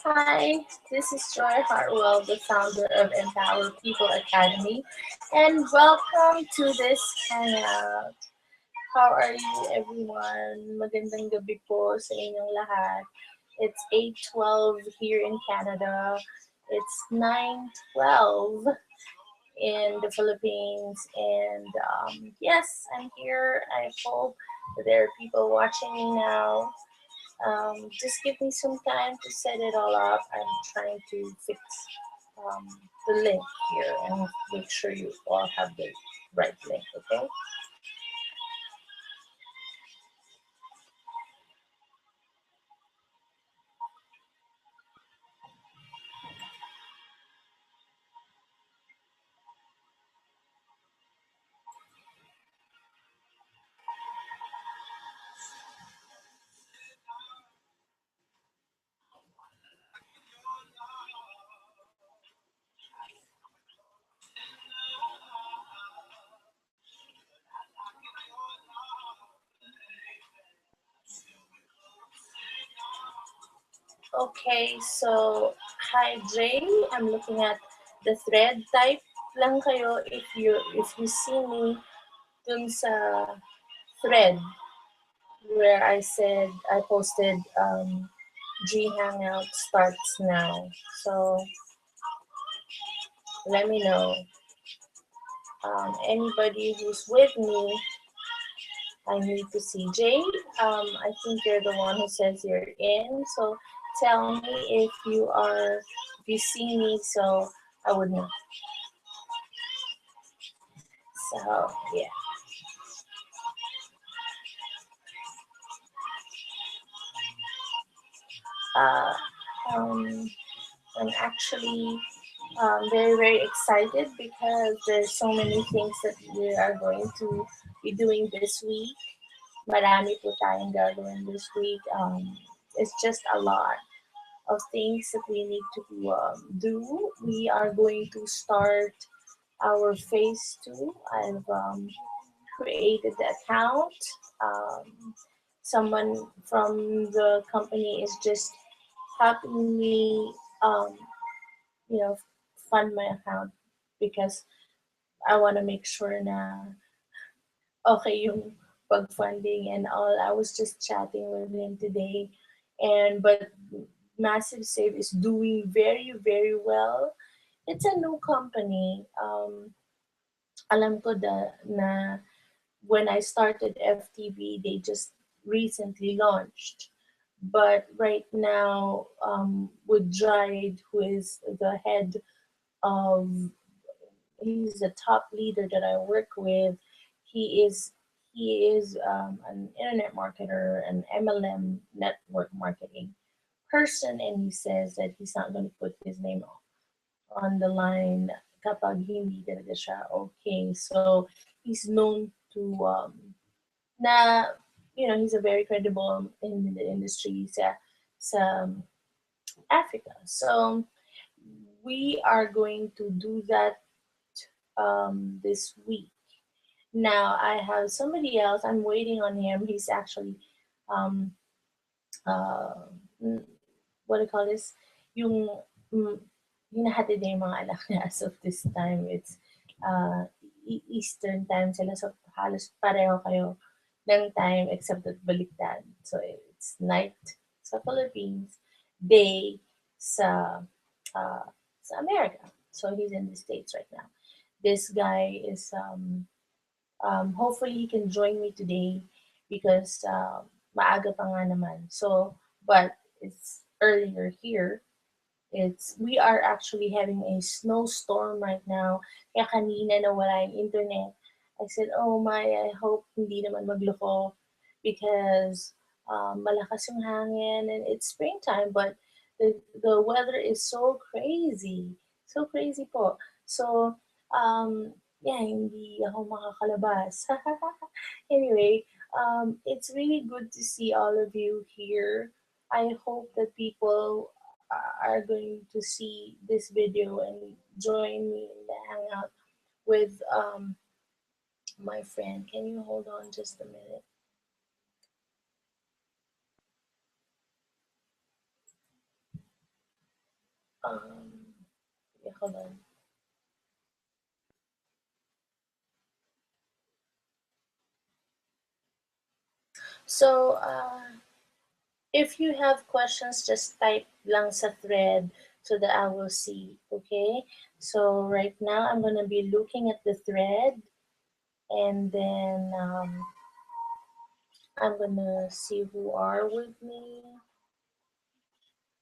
Hi, this is Joy Heartwell, the founder of Empower People Academy, and welcome to this hangout. How are you, everyone? Magandang gabi po sa inyong lahat. It's 8:12 here in Canada. It's 9:12 in the Philippines, and yes, I'm here. I hope that there are people watching me now. Just give me some time to set it all up. I'm trying to fix um, the link here and make sure you all have the right link, okay? Okay, so hi Jay, I'm looking at the thread. Type lang kayo if you see me dun sa thread where I said I posted G Hangout starts now. So let me know. Anybody who's with me, I need to see. Jay, I think you're the one who says you're in. So tell me if you see me, so I would know. So yeah. Uh, um, I'm actually very, very excited because there's so many things that we are going to be doing this week. Marami po tayong gagawin this week. It's just a lot of things that we need to do. We are going to start our phase two. I've created the account. Um, Someone from the company is just helping me, you know, fund my account because I want to make sure na okay yung pag-funding and all. I was just chatting with him today, and but Massive Save is doing very, very well. It's a new company. Alam ko na when I started FTV, they just recently launched. But right now, with Dried, who is the head of, he's the top leader that I work with. He is an internet marketer, an MLM network marketing person, and he says that he's not going to put his name on the line kapag hindi talaga siya okay. So he's known to na he's a very credible in the industry sa Africa. So we are going to do that this week. Now I have somebody else. I'm waiting on him. He's actually um, uh, what do you call this? Yung mm, hinahatid niya yung mga anak niya as of this time. It's Eastern time sila. So halos pareho kayo ng time except that baliktad. So it's night sa Philippines, day sa uh, sa America. So he's in the States right now. This guy is hopefully he can join me today because maaga pa nga naman. So, but it's earlier here. We are actually having a snowstorm right now. Kaya kanina nawala yung internet. I said, oh my, I hope hindi naman magloko because malakas yung hangin and it's springtime, but the weather is so crazy. So crazy po. So, yeah, hindi ako makakalabas. Anyway, it's really good to see all of you here. I hope that people are going to see this video and join me in the hangout with my friend. Can you hold on just a minute? Yeah, hold on. So, if you have questions, just type lang sa thread so that I will see. Okay. So right now I'm gonna be looking at the thread, and then I'm gonna see who are with me.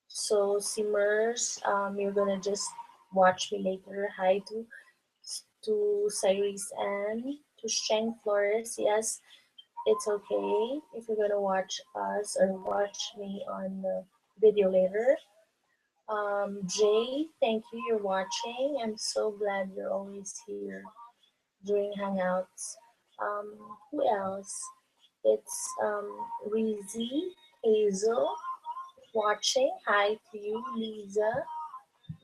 So Simmers, you're gonna just watch me later. Hi to Cyrus and to Sheng Flores. Yes, it's okay if you're gonna watch us or watch me on the video later. Jay, thank you. You're watching. I'm so glad you're always here during Hangouts. Who else? It's Rizzy, Hazel, watching. Hi to you, Lisa.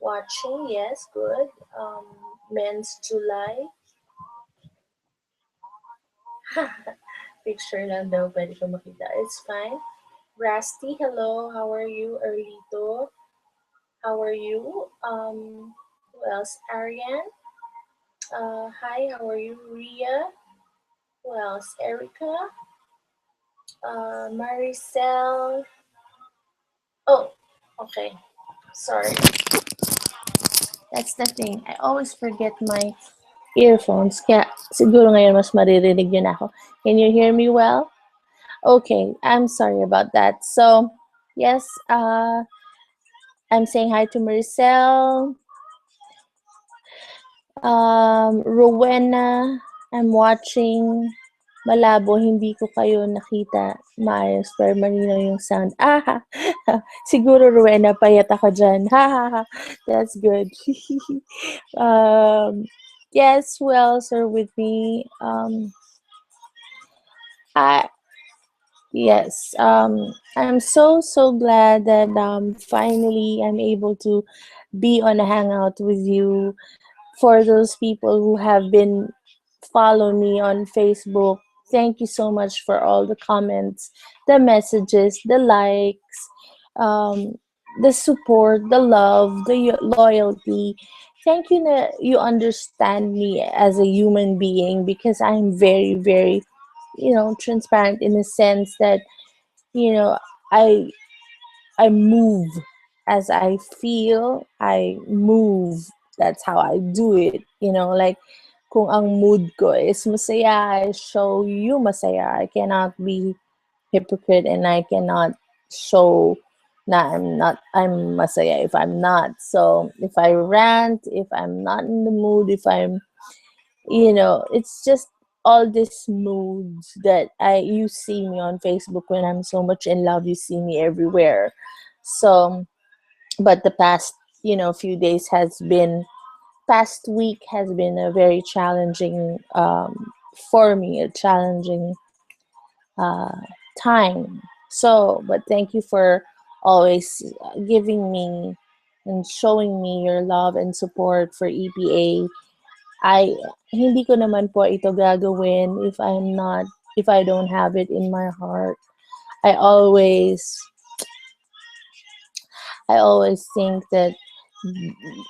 Watching, yes, good. Um, Men's July. Picture lang daw, pwede ko makita. It's fine. Rusty, hello. How are you? Erlito, how are you? Who else? Ariane. Hi, how are you? Ria. Who else? Erica. Maricel. Oh, okay. Sorry. That's the thing. I always forget my earphones. Kaya siguro ngayon mas maririnig yun ako. Can you hear me well? Okay, I'm sorry about that. So, yes, I'm saying hi to Maricel, Rowena. I'm watching. Malabo, hindi ko kayo nakita maayos, pero malinaw yung sound. Ah, siguro Rowena, payat ako dyan. Ha, ha, ha. That's good. um, yes, who else are with me? I, yes, I'm so glad that finally I'm able to be on a hangout with you. For those people who have been follow me on Facebook, thank you so much for all the comments, the messages, the likes, um, the support, the love, the loyalty. Thank you that you understand me as a human being, because I'm very, transparent in the sense that, you know, I I move as I feel. I move. That's how I do it. Like kung ang mood ko is masaya, I show you masaya. I cannot be hypocrite, and I cannot show na I'm masaya if I'm not. So if I rant, if I'm not in the mood, if it's just all these moods that I you see me on Facebook when I'm so much in love. You see me everywhere. So, but the past few days has been past week has been a very challenging, for me, a challenging uh, time. So, but thank you for always giving me and showing me your love and support for EPA. I Hindi ko naman po ito gagawin if I don't have it in my heart. I always I always think that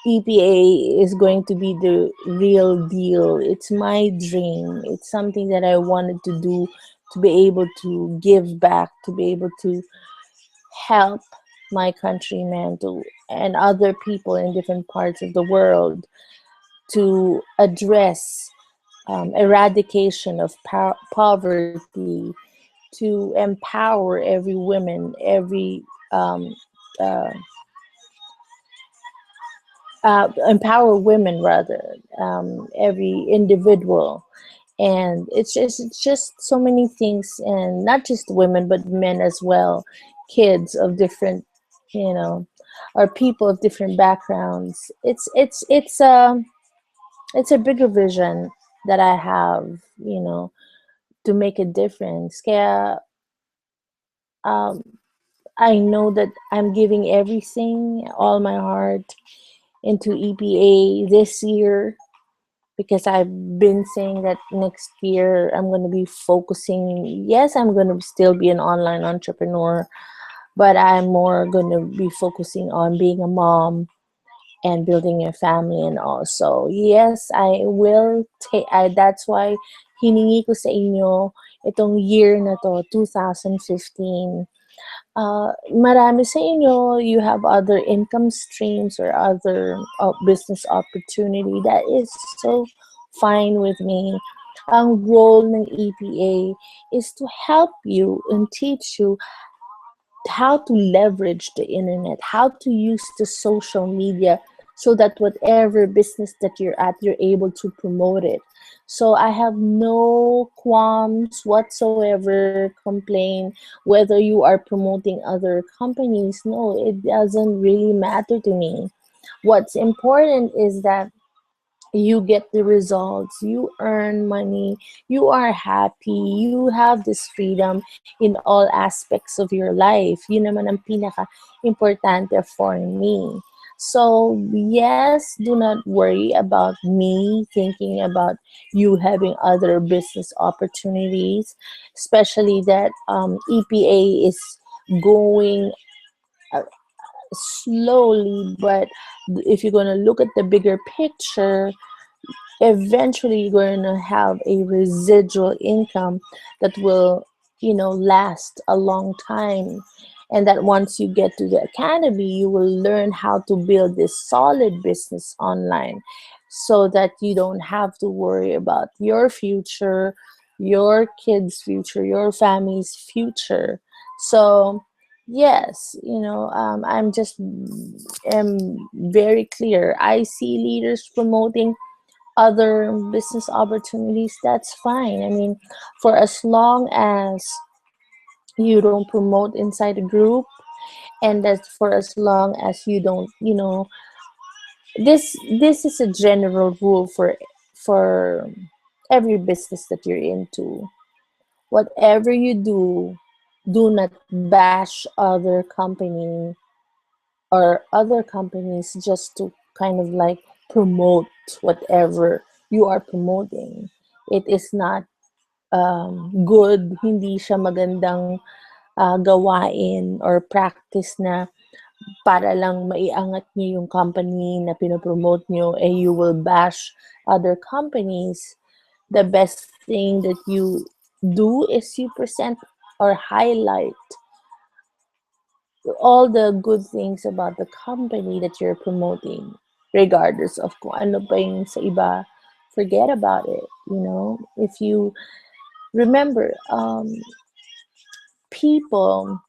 EPA is going to be the real deal. It's my dream. It's something that I wanted to do, to be able to give back, to be able to help my countrymen and other people in different parts of the world to address eradication of poverty, to empower every woman, um, uh, empower women rather, every individual. And it's just so many things, and not just women but men as well, kids of different, you know or people of different backgrounds. It's a bigger vision that I have, to make a difference. Kaya um, I know that I'm giving everything, all my heart, into EPA this year, because I've been saying that next year I'm going to be focusing. Yes, I'm going to still be an online entrepreneur, but I'm more going to be focusing on being a mom, and building your family. And also, yes, I will take, that's why hiningi ko sa inyo itong year na to, 2015. Marami sa inyo, you have other income streams or other business opportunity. That is so fine with me. Ang role ng EPA is to help you and teach you how to leverage the internet, how to use the social media so that whatever business that you're at, you're able to promote it. So I have no qualms whatsoever, complain whether you are promoting other companies. No, it doesn't really matter to me. What's important is that you get the results, you earn money, you are happy, you have this freedom in all aspects of your life. Yun naman ang pinaka importante for me. So yes, do not worry about me thinking about you having other business opportunities, especially that EPA is going uh, slowly. But if you're going to look at the bigger picture, eventually you're going to have a residual income that will, last a long time. And that once you get to the academy, you will learn how to build this solid business online so that you don't have to worry about your future, your kids' future, your family's future. So yes, I'm just am very clear. I see leaders promoting other business opportunities. That's fine. I mean, for as long as you don't promote inside a group, and that's for as long as you don't, this is a general rule for every business that you're into. Whatever you do not bash other company or other companies just to kind of like promote whatever you are promoting. It is not good, hindi siya magandang gawain or practice na para lang maiangat niyo yung company na pinopromote niyo, you will bash other companies. The best thing that you do is you present or highlight all the good things about the company that you're promoting, regardless of kung ano pa yung sa iba. Forget about it. If you remember, people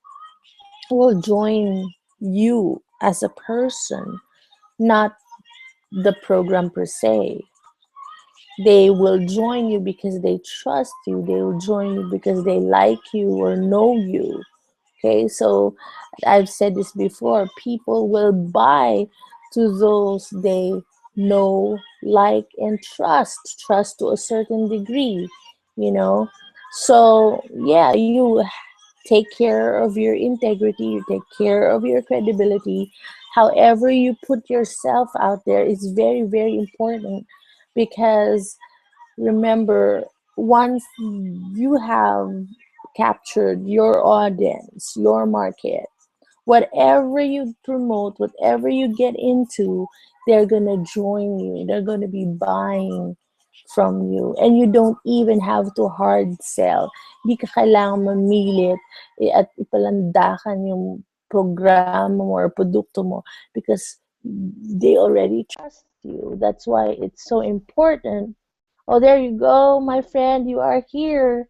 will join you as a person, not the program per se. They will join you because they trust you. They will join you because they like you or know you. Okay, so I've said this before, people will buy to those they know, like, and trust to a certain degree, you know. So, yeah, you take care of your integrity, you take care of your credibility. However, you put yourself out there is very, very important because remember, once you have captured your audience, your market, whatever you promote, whatever you get into, they're gonna join you. They're gonna be buying from you. And you don't even have to hard sell. Di ka kailangan mamilit at ipalandakan yung programa mo or produkto mo because they already trust you. That's why it's so important. Oh, there you go, my friend. You are here.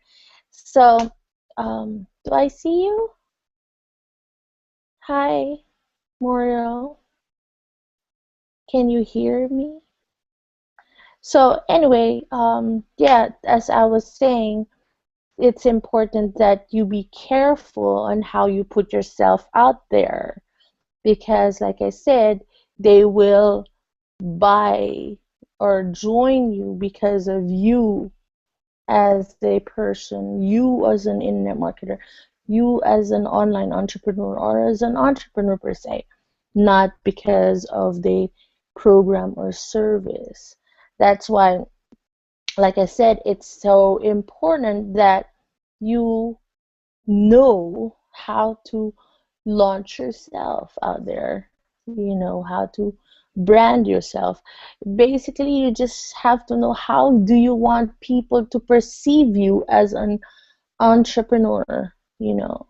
So, do I see you? Hi, Muriel. Can you hear me? So, anyway, yeah, as I was saying, it's important that you be careful on how you put yourself out there because, like I said, they will buy or join you because of you as a person, you as an internet marketer, you as an online entrepreneur, or as an entrepreneur per se, not because of the program or service. That's why, like I said, it's so important that you know how to launch yourself out there. You know how to brand yourself. Basically, you just have to know how do you want people to perceive you as an entrepreneur, you know.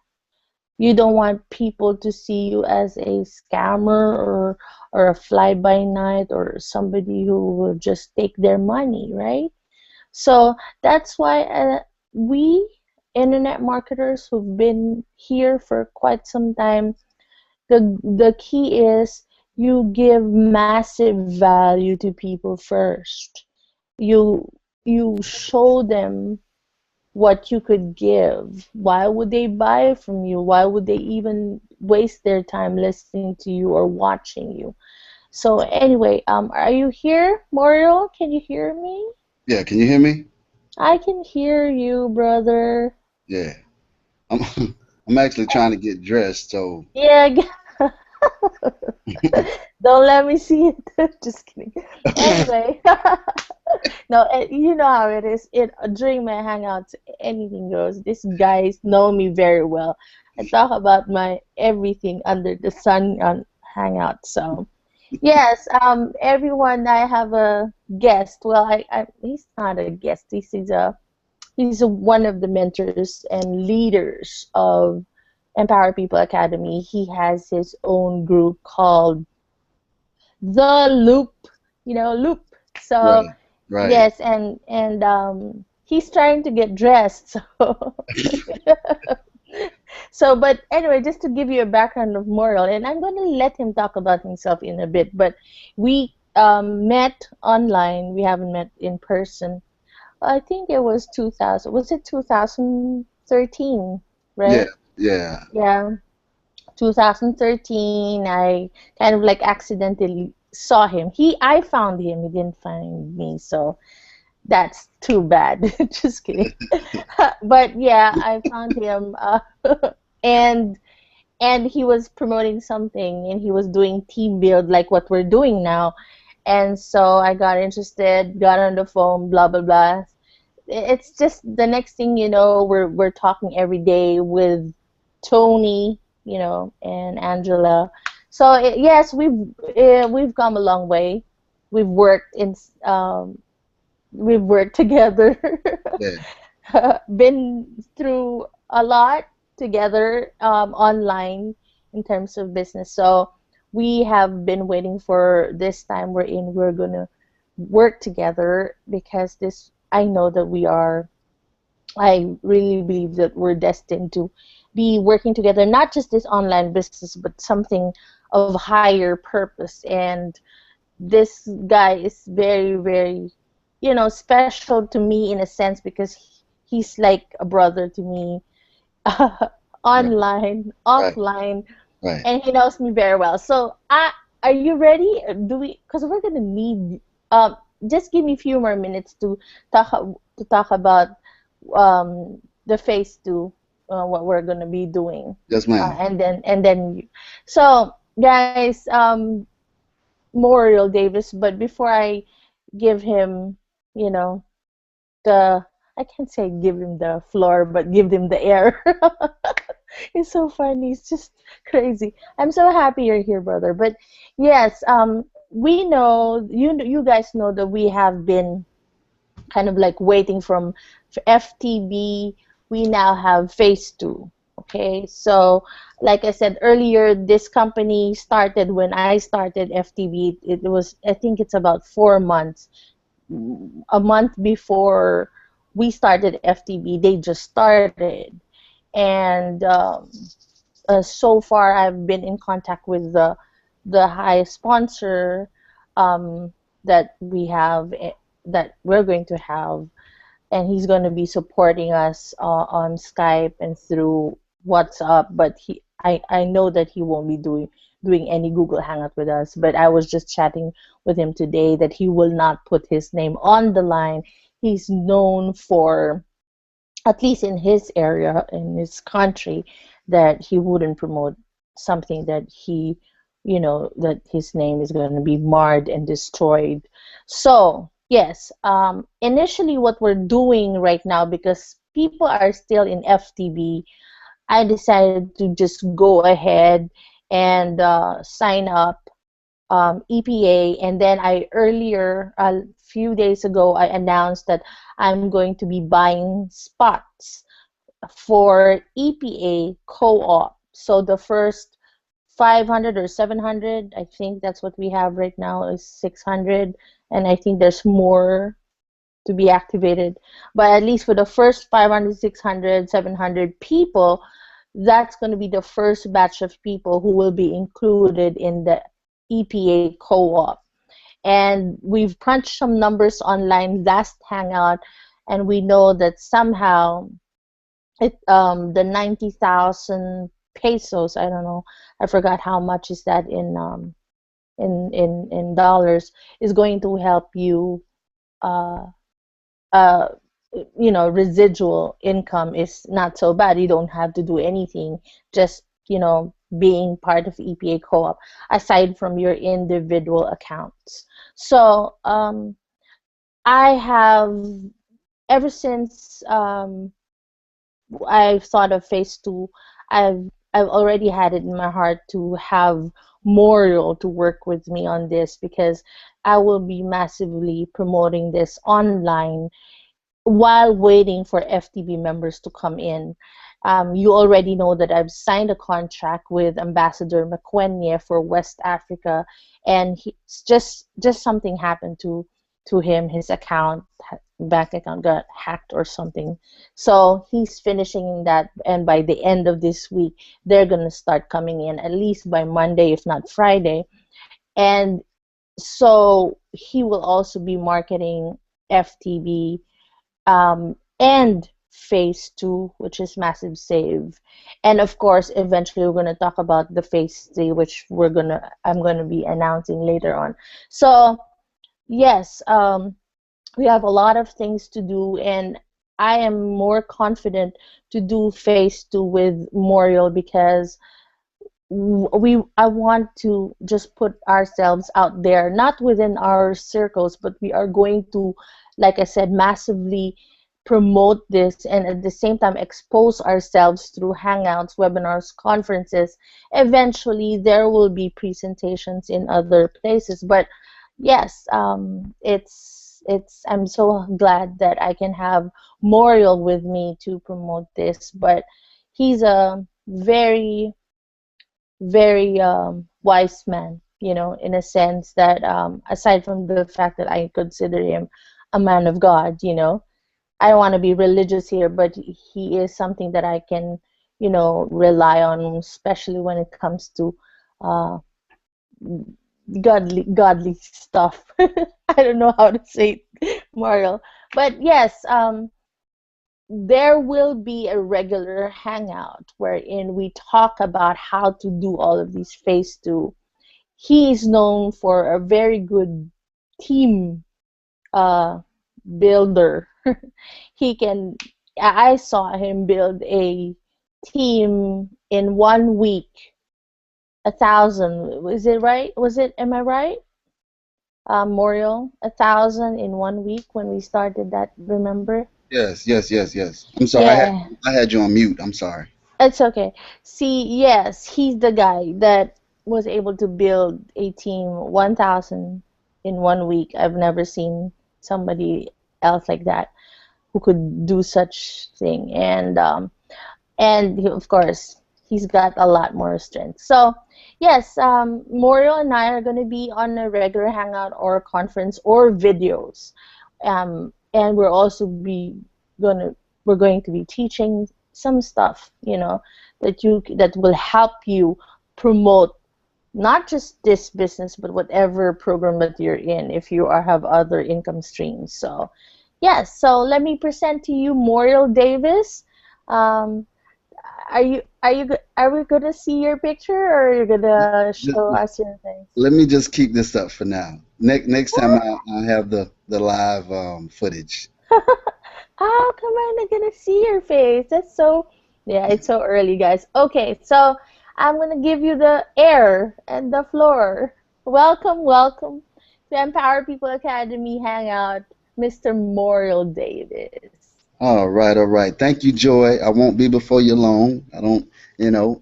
You don't want people to see you as a scammer or a fly by night or somebody who will just take their money, right? So that's why we internet marketers who've been here for quite some time, the key is you give massive value to people first. You you show them what you could give. Why would they buy from you? Why would they even waste their time listening to you or watching you? So anyway, are you here, Moriel? Can you hear me? Yeah, can you hear me? I can hear you, brother. Yeah. I'm I'm actually trying to get dressed, so Yeah, don't let me see it. Just kidding. Anyway, no, you know how it is. During my hangouts, anything goes. These guys know me very well. I talk about my everything under the sun on hangout. So yes, everyone. I have a guest. Well, he's not a guest. He's one of the mentors and leaders of Empower People Academy. He has his own group called The Loop, Loop. So right, right. yes, and he's trying to get dressed. So but anyway, just to give you a background of Moral, and I'm going to let him talk about himself in a bit. But we met online. We haven't met in person. I think it was 2000. Was it 2013? Yeah, Right? yeah, Yeah, 2013. I kind of like accidentally saw him. I found him. He didn't find me. So that's too bad. Just kidding. But yeah, I found him, and he was promoting something, and he was doing team build like what we're doing now. And so I got interested, got on the phone, blah blah blah. It's just the next thing you know, we're talking every day with Tony, and Angela. So yes, we've come a long way. We've worked in we've worked together, yeah, been through a lot together, online in terms of business. So we have been waiting for this time we're gonna work together, because this I know that I really believe that we're destined to be working together, not just this online business, but something of higher purpose. And this guy is very, very, special to me in a sense, because he's like a brother to me, right, online, right, offline, right. and he knows me very well. So, are you ready? Do we? Because we're gonna need. Just give me a few more minutes talk talk about the phase two, what we're gonna be doing, Yes, ma'am. so guys, Memorial Davis. But before I give him, you know, the I can't say give him the floor, but give him the air. It's so funny. It's just crazy. I'm so happy you're here, brother. But yes, we know you guys know that we have been kind of like waiting from FTB. We now have phase two. Okay, so like I said earlier, this company started when I started FTB. It was, I think it's about 4 months. A month before we started FTB, they just started. And so far, I've been in contact with the high sponsor, um, that we have, that we're going to have, and he's going to be supporting us on Skype and through WhatsApp. But I know that he won't be doing any Google Hangout with us. But I was just chatting with him today that he will not put his name on the line. He's known for, at least in his area, in his country, that he wouldn't promote something that that his name is going to be marred and destroyed. So yes, initially what we're doing right now, because people are still in FTB, I decided to just go ahead and sign up EPA, and then I earlier a few days ago I announced that I'm going to be buying spots for EPA co-op. So the first 500 or 700, I think that's what we have right now is 600, and I think there's more to be activated. But at least for the first 500, 600, 700 people, that's going to be the first batch of people who will be included in the EPA co-op. And we've crunched some numbers online last hangout, and we know that somehow the 90,000 pesos, I don't know, I forgot how much is that in dollars, is going to help you uh uh residual income is not so bad. You don't have to do anything, just being part of EPA co-op aside from your individual accounts. So I have, ever since I've thought of phase two, I've already had it in my heart to have Moriel to work with me on this, because I will be massively promoting this online while waiting for FTB members to come in. You already know that I've signed a contract with Ambassador McQuenya for West Africa, and just something happened to him. His bank account got hacked or something. So he's finishing that, and by the end of this week, they're gonna start coming in at least by Monday, if not Friday. And so he will also be marketing FTB, and phase two, which is massive save. And of course, eventually we're gonna talk about the phase three, which I'm gonna be announcing later on. So yes, we have a lot of things to do, and I am more confident to do phase two with Moriel, because I want to just put ourselves out there, not within our circles, but we are going to, like I said, massively promote this, and at the same time expose ourselves through hangouts, webinars, conferences. Eventually there will be presentations in other places, but yes, it's I'm so glad that I can have Moriel with me to promote this. But he's a very, very wise man, in a sense that, aside from the fact that I consider him a man of God, I don't want to be religious here, but he is something that I can, rely on, especially when it comes to uh, godly stuff. I don't know how to say it, Mario. But yes, there will be a regular hangout wherein we talk about how to do all of these phase two. He is known for a very good team uh, builder. He can. I saw him build a team in 1 week, 1,000. Was it right? Am I right? Moriel, 1,000 in 1 week when we started that. Remember? Yes, yes, yes, yes. I'm sorry. Yeah. I had you on mute. I'm sorry. It's okay. See, yes, he's the guy that was able to build a team 1,000 in 1 week. I've never seen somebody else like that who could do such thing. And of course, he's got a lot more strength. So yes, Moriel and I are going to be on a regular hangout or conference or videos, and gonna we're going to be teaching some stuff, that will help you promote not just this business, but whatever program that you're in, if you have other income streams. So yes, so let me present to you Moriel Davis. Um, are we gonna see your picture, or are you gonna show us your face? Let me just keep this up for now. Next time I have the live footage. Oh, come on, I'm gonna see your face. That's so, yeah, it's so early, guys. Okay, so I'm gonna give you the air and the floor. Welcome, welcome to Empower People Academy Hangout, Mr. Moriel Davis. All right, all right. Thank you, Joy. I won't be before you long. I don't, you know,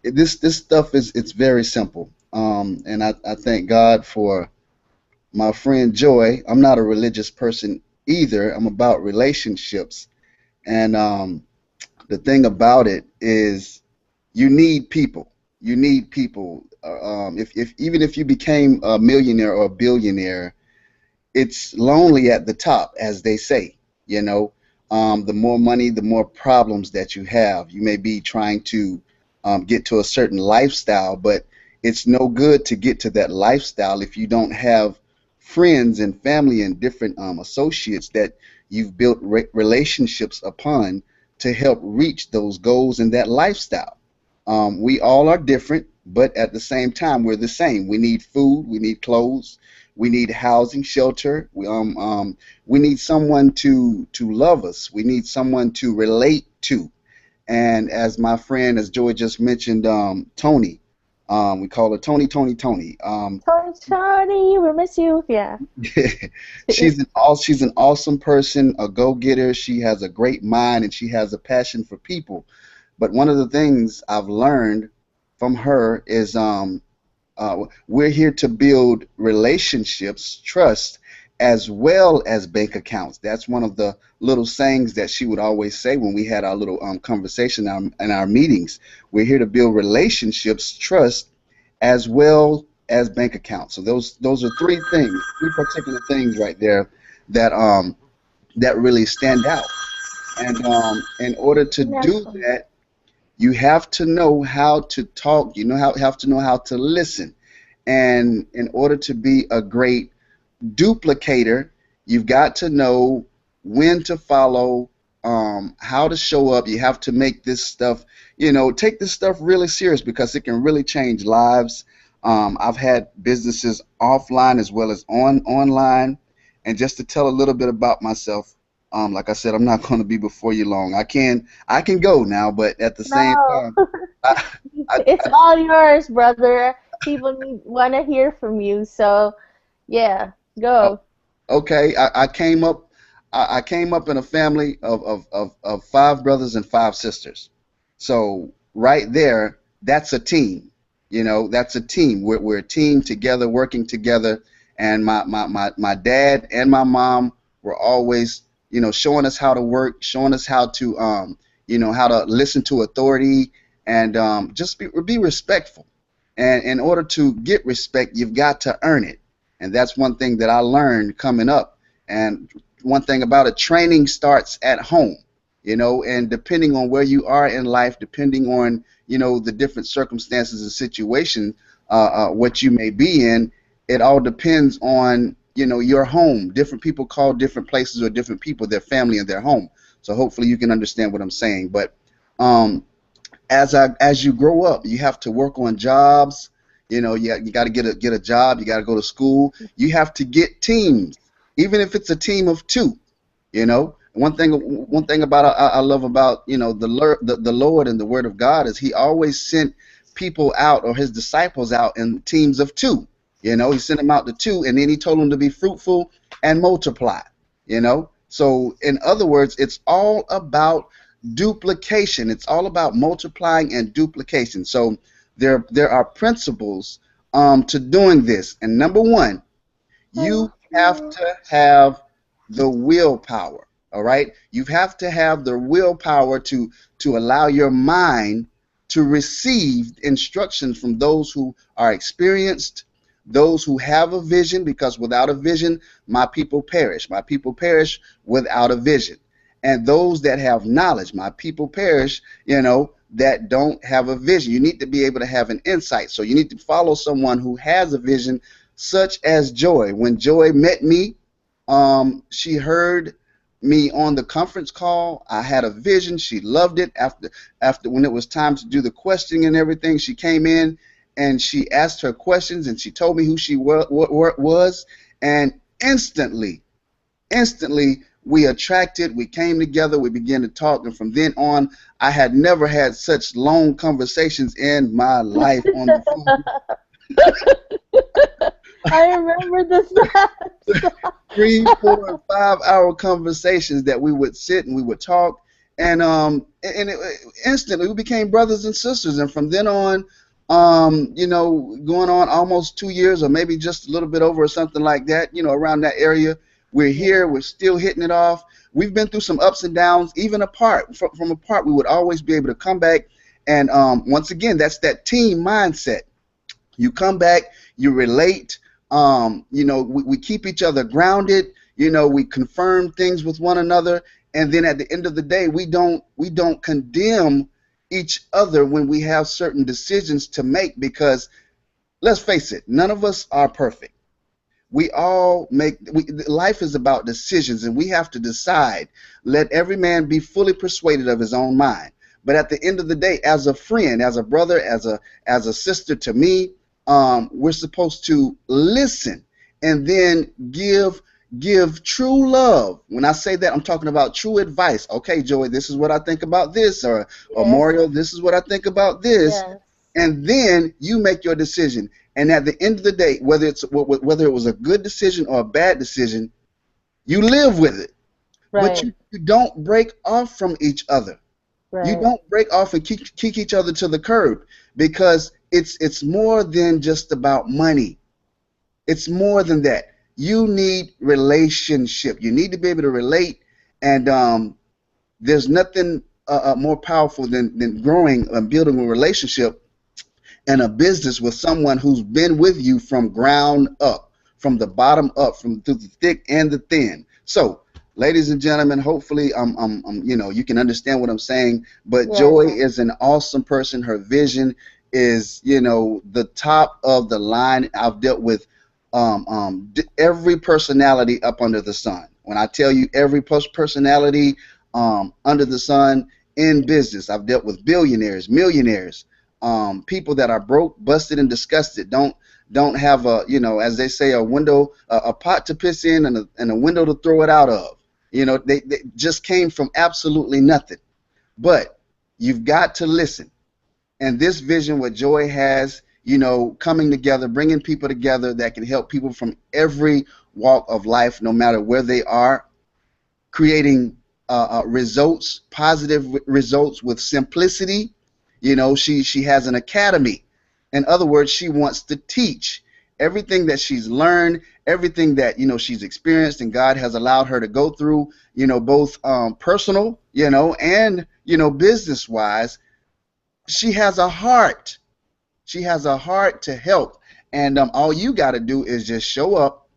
this stuff is it's very simple. And I thank God for my friend Joy. I'm not a religious person either. I'm about relationships. And the thing about it is you need people. You need people. If even if you became a millionaire or a billionaire, it's lonely at the top, as they say. You know, the more money, the more problems that you have. You may be trying to get to a certain lifestyle, but it's no good to get to that lifestyle if you don't have friends and family and different associates that you've built relationships upon to help reach those goals and that lifestyle. We all are different, but at the same time, we're the same. We need food, we need clothes, we need housing, shelter. We need someone to love us. We need someone to relate to. And as my friend, as Joy just mentioned, Tony, we call her Tony, Tony, Tony. Tony, Tony, we miss you. Yeah. She's an awesome person, a go-getter. She has a great mind and she has a passion for people. But one of the things I've learned from her is we're here to build relationships, trust, as well as bank accounts. That's one of the little sayings that she would always say when we had our little conversation in our meetings. We're here to build relationships, trust, as well as bank accounts. So those are three things, three particular things right there that that really stand out. And in order to do Yes. that, you have to know how to talk. You know how have to know how to listen. And in order to be a great duplicator, you've got to know when to follow, how to show up. You have to make this stuff, take this stuff really serious because it can really change lives. I've had businesses offline as well as online. And just to tell a little bit about myself, like I said, I'm not going to be before you long. I can go now, but at the same No. time, I, It's all yours, brother. People wanna hear from you. So, yeah, I, go. Okay, I came up in a family of five brothers and five sisters. So right there, that's a team. That's a team. We're a team together, working together. And my dad and my mom were always, showing us how to work, showing us how to listen to authority and just be respectful. And in order to get respect, you've got to earn it. And that's one thing that I learned coming up. And one thing about it, training starts at home, and depending on where you are in life, depending on, the different circumstances and situations, what you may be in, it all depends on, your home. Different people call different places or different people their family and their home. So hopefully you can understand what I'm saying. But um, as you grow up, you have to work on jobs. You got to get a job. You got to go to school. You have to get teams, even if it's a team of two. One thing about I love about the Lord and the Word of God is He always sent people out or His disciples out in teams of two. He sent them out to two, and then He told them to be fruitful and multiply. So in other words, it's all about duplication. It's all about multiplying and duplication. So there are principles to doing this. And number one, you Thank have you. to have the willpower. All right, you have to have the willpower to allow your mind to receive instructions from those who are experienced, those who have a vision, because without a vision my people perish. My people perish without a vision. And those that have knowledge, my people perish, that don't have a vision. You need to be able to have an insight. So you need to follow someone who has a vision, such as Joy. When Joy met me, she heard me on the conference call. I had a vision. She loved it. After when it was time to do the questioning and everything, she came in and she asked her questions and she told me who she was, and instantly we attracted, we came together, we began to talk, and from then on I had never had such long conversations in my life on the phone. I remember this. 3, 4, and 5 hour conversations that we would sit and we would talk, and instantly we became brothers and sisters. And from then on, going on almost 2 years or maybe just a little bit over or something like that, around that area. We're Yeah. here, we're still hitting it off. We've been through some ups and downs, even apart. From apart, we would always be able to come back. And once again, that's that team mindset. You come back, you relate. We keep each other grounded. We confirm things with one another, and then at the end of the day, we don't condemn each other when we have certain decisions to make, because let's face it, none of us are perfect. We all life is about decisions, and we have to decide. Let every man be fully persuaded of his own mind. But at the end of the day, as a friend, as a brother, as a sister to me, we're supposed to listen and then give true love. When I say that, I'm talking about true advice. Okay, Joey, this is what I think about this, or Yes. Mario, this is what I think about this, Yes. and then you make your decision. And at the end of the day, whether it was a good decision or a bad decision, you live with it. But Right. you don't break off from each other. You Right. don't break off and kick each other to the curb, because it's more than just about money. It's more than that. You need relationship. You need to be able to relate, and there's nothing more powerful than growing and building a relationship and a business with someone who's been with you from ground up, from the bottom up, from through the thick and the thin. So, ladies and gentlemen, hopefully, you can understand what I'm saying. But Joy Yes. is an awesome person. Her vision is, the top of the line. I've dealt with every personality up under the sun. When I tell you every personality under the sun in business, I've dealt with billionaires, millionaires, people that are broke, busted, and disgusted. Don't have a, as they say, a window, a pot to piss in, and a window to throw it out of. They just came from absolutely nothing. But you've got to listen. And this vision, what Joy has, coming together, bringing people together that can help people from every walk of life, no matter where they are, creating results, positive results with simplicity. She has an academy. In other words, she wants to teach everything that she's learned, everything that she's experienced, and God has allowed her to go through. Both personal, and business wise. She has a heart. She has a heart to help, and all you got to do is just show up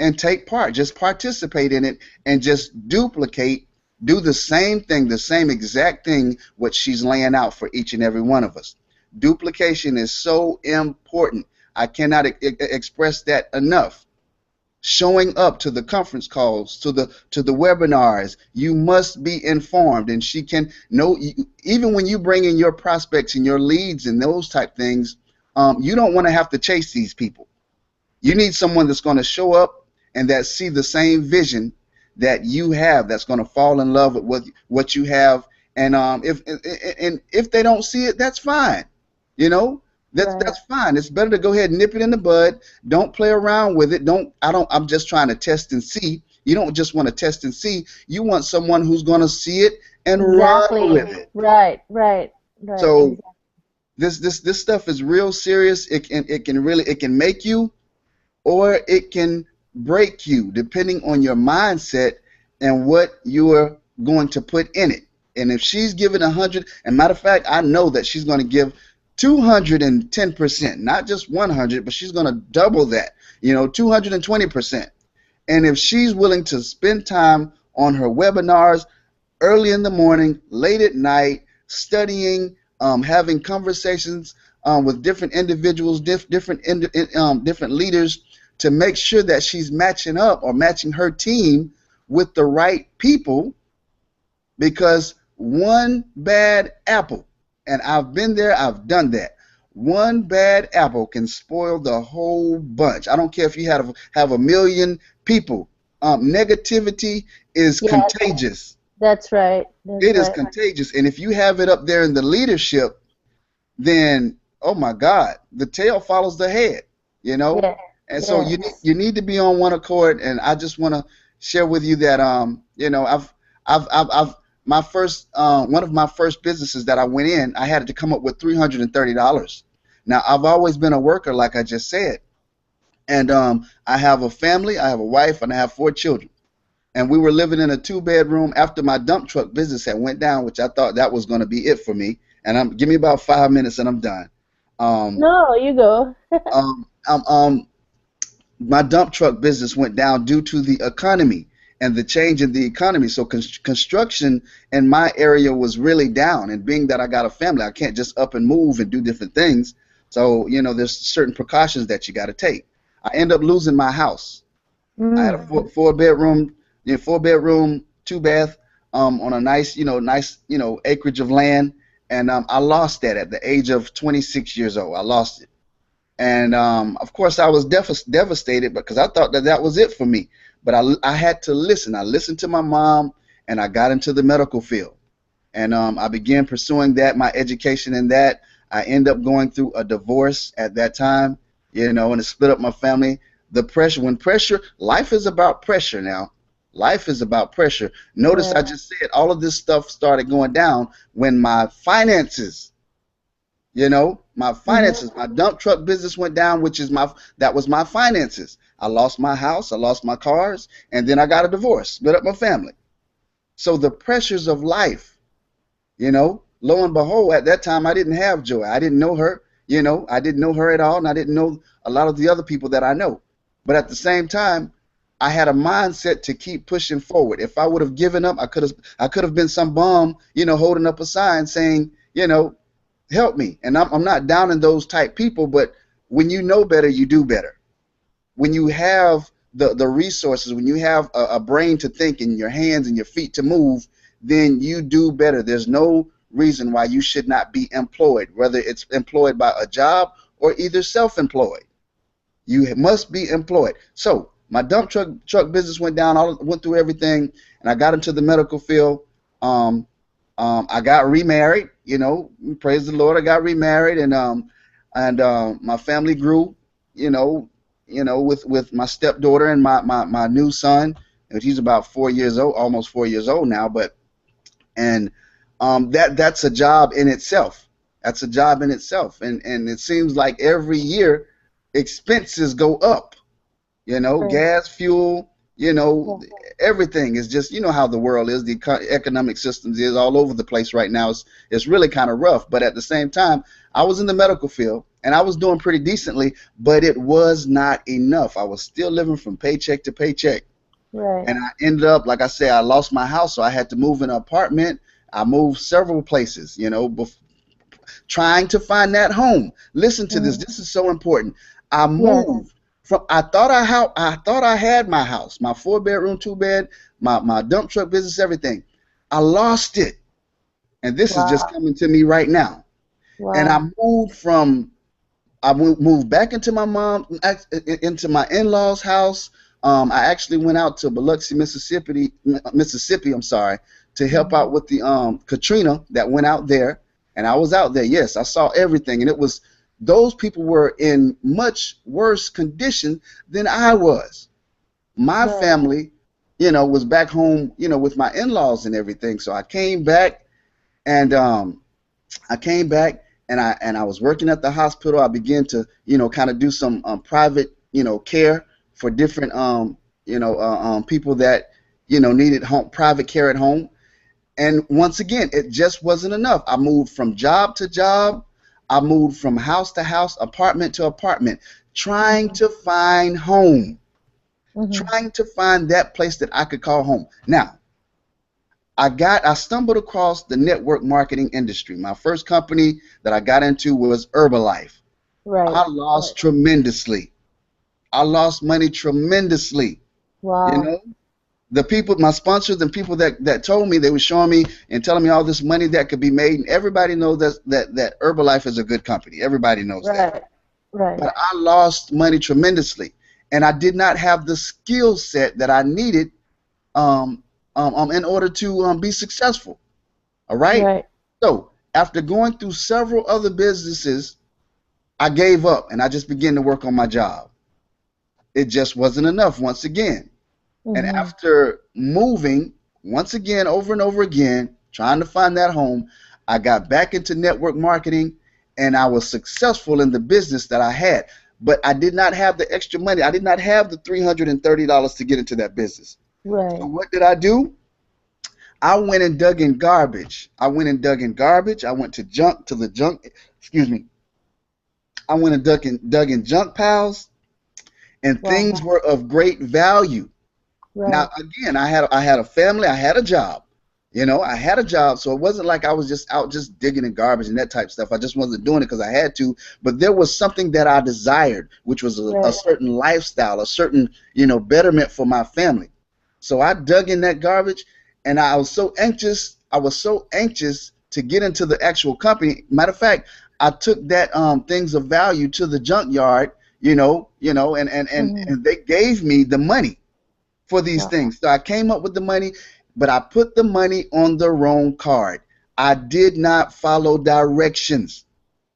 and take part. Just participate in it and just do the same thing, the same exact thing what she's laying out for each and every one of us. Duplication is so important. I cannot express that enough. Showing up to the conference calls, to the webinars, you must be informed, and she can know. Even when you bring in your prospects and your leads and those type things, you don't want to have to chase these people. You need someone that's going to show up and that see the same vision that you have, that's going to fall in love with what you have. And if they don't see it, that's fine. You know, Right. that's fine. It's better to go ahead and nip it in the bud. Don't play around with it. Don't I don't I'm just trying to test and see. You don't just want to test and see. You want someone who's going to see it and run Exactly. with it. Right. Right. Right. So Exactly. this stuff is real serious. It can make you, or it can break you, depending on your mindset and what you're going to put in it. And if she's giving 100, and matter of fact, I know that she's going to give 210%, not just 100, but she's going to double that, 220%. And if she's willing to spend time on her webinars, early in the morning, late at night, studying, having conversations with different individuals, different leaders, to make sure that she's matching up or matching her team with the right people, because one bad apple, and I've been there, I've done that. One bad apple can spoil the whole bunch. I don't care if you have a million people. Negativity is Yes. contagious. That's right. That's It is right. contagious. And if you have it up there in the leadership, then oh my God, the tail follows the head, you know? Yeah. And so you need Yes. you need to be on one accord. And I just want to share with you that I've my first one of my first businesses that I went in, I had to come up with $330. Now I've always been a worker, like I just said, and I have a family, I have a wife, and I have 4 children. And we were living in a 2 bedroom after my dump truck business had went down, which I thought that was going to be it for me. And give me about 5 minutes and I'm done. Um, No, you go. um, um, um, my dump truck business went down due to the economy and the change in the economy. So construction in my area was really down. And being that I got a family, I can't just up and move and do different things. So, there's certain precautions that you got to take. I end up losing my house. I had a Mm. four bedroom, 4 bedroom, 2 bath, on a nice, acreage of land, and I lost that at the age of 26 years old. I lost it, and of course I was devastated because I thought that that was it for me. But I had to listen. I listened to my mom, and I got into the medical field, and I began pursuing that, my education in that. I end up going through a divorce at that time, and it split up my family. The pressure, when pressure, life is about pressure now. Life is about pressure. Notice I Right. just said all of this stuff started going down when my finances, Mm-hmm. my dump truck business went down, which is that was my finances. I lost my house, I lost my cars, and then I got a divorce, split up my family. So the pressures of life, lo and behold, at that time I didn't have Joy. I didn't know her. I didn't know her at all, and I didn't know a lot of the other people that I know. But at the same time, I had a mindset to keep pushing forward. If I would have given up, I could have been some bum, holding up a sign saying, help me. And I'm not downing those type people, but when you know better, you do better. When you have the resources, when you have a brain to think and your hands and your feet to move, then you do better. There's no reason why you should not be employed, whether it's employed by a job or either self-employed. You must be employed. So my dump truck business went down. I went through everything, and I got into the medical field. Um, I got remarried. Praise the Lord, I got remarried, and my family grew. You know, with my stepdaughter and my new son, and he's about 4 years old, almost 4 years old now. But and that's a job in itself. That's a job in itself, and it seems like every year expenses go up. Right. Gas, fuel, Yeah. everything is just, how the world is, the economic systems is all over the place right now. It's really kind of rough. But at the same time, I was in the medical field and I was doing pretty decently, but it was not enough. I was still living from paycheck to paycheck. Right. And I ended up, like I said, I lost my house, so I had to move in an apartment. I moved several places, trying to find that home. Listen to this. Mm-hmm. This is so important. I Yes. moved from. I thought I had my house, my 4 bedroom, 2 bed, my dump truck business, everything. I lost it, and this is just Wow. coming to me right now. And I Wow. moved from. I moved back into my mom, into my in-laws' house. I actually went out to Biloxi, Mississippi. Mississippi, I'm sorry, to help Mm-hmm. out with the Katrina that went out there, and I was out there. Yes, I saw everything, and it was those people were in much worse condition than I was. My Right. family, was back home, with my in-laws and everything. So and I came back and I was working at the hospital. I began to, kind of do some private, care for different, people that, needed private care at home. And once again, it just wasn't enough. I moved from job to job. I moved from house to house, apartment to apartment, trying Mm-hmm. to find home, Mm-hmm. trying to find that place that I could call home. Now, I stumbled across the network marketing industry. My first company that I got into was Herbalife. Right. I lost tremendously. I lost money tremendously. You Wow. know, the people, my sponsors, and people that told me, they were showing me and telling me all this money that could be made, and everybody knows that Herbalife is a good company. Everybody knows that. Right. Right. But I lost money tremendously, and I did not have the skill set that I needed um, in order to be successful. All right. Right. So after going through several other businesses, I gave up and I just began to work on my job. It just wasn't enough once again. And Mm-hmm. after moving, once again, over and over again, trying to find that home. I got back into network marketing and I was successful in the business that I had. But I did not have the extra money. I did not have the $330 to get into that business. So Right. what did I do? I went and dug in garbage. I went and dug in garbage. I went to the junk, excuse me. I went and dug in junk piles, and Wow. things were of great value. Now, Right. again, I had a family, I had a job. I had a job, so it wasn't like I was just out just digging in garbage and that type of stuff. I just wasn't doing it because I had to. But there was something that I desired, which was a Right. certain lifestyle, a certain, betterment for my family. So I dug in that garbage, and I was so anxious. I was so anxious to get into the actual company. Matter of fact, I took that things of value to the junkyard, Hmm. and they gave me the money for these Wow. things. So I came up with the money, but I put the money on the wrong card. I did not follow directions.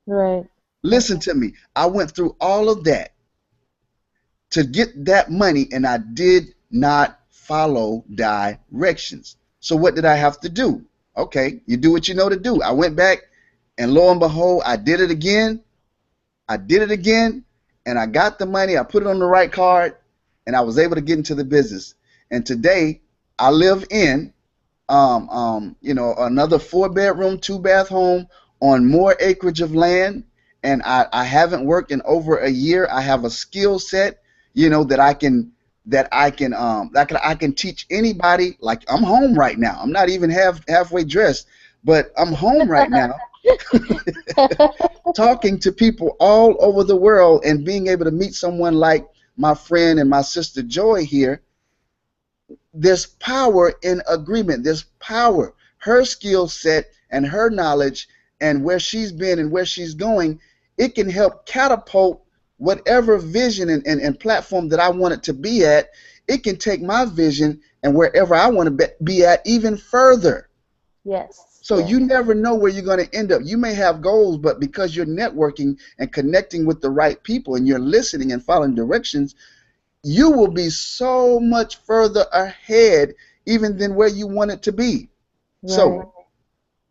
Right. Right. Listen to me. I went through all of that to get that money and I did not follow directions. So what did I have to do? Okay, you do what you know to do. I went back and lo and behold, I did it again. I did it again and I got the money. I put it on the right card and I was able to get into the business. And today I live in another 4 bedroom, 2 bath home on more acreage of land. And I haven't worked in over a year. I have a skill set, that I can teach anybody. Like I'm home right now. I'm not even halfway dressed, but I'm home right now talking to people all over the world and being able to meet someone like my friend and my sister Joy here. There's power in agreement. There's power. Her skill set and her knowledge and where she's been and where she's going, it can help catapult whatever vision and platform that I want it to be at. It can take my vision and wherever I want to be at even further. Yes. So Yes. you never know where you're going to end up. You may have goals, but because you're networking and connecting with the right people and you're listening and following directions, you will be so much further ahead even than where you want it to be. Right. So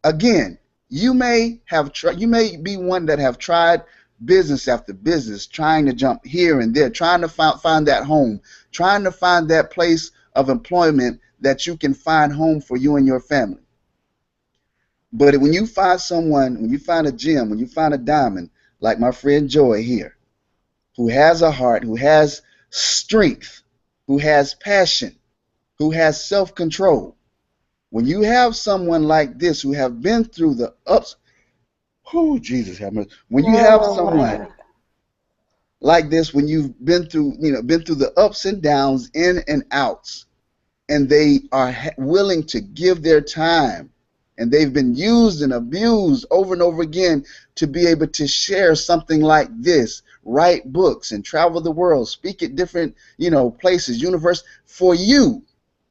again, you may be one that have tried business after business, trying to jump here and there, trying to find that home, trying to find that place of employment that you can find home for you and your family. But when you find someone, when you find a gem, when you find a diamond, like my friend Joy here, who has a heart, who has strength, who has passion, who has self-control. When you have someone like this who have been through the ups, oh Jesus have mercy. When you have Oh someone my. like this, when you've been through the ups and downs, in and outs, and they are willing to give their time and they've been used and abused over and over again to be able to share something like this, write books and travel the world, speak at different places, universe, for you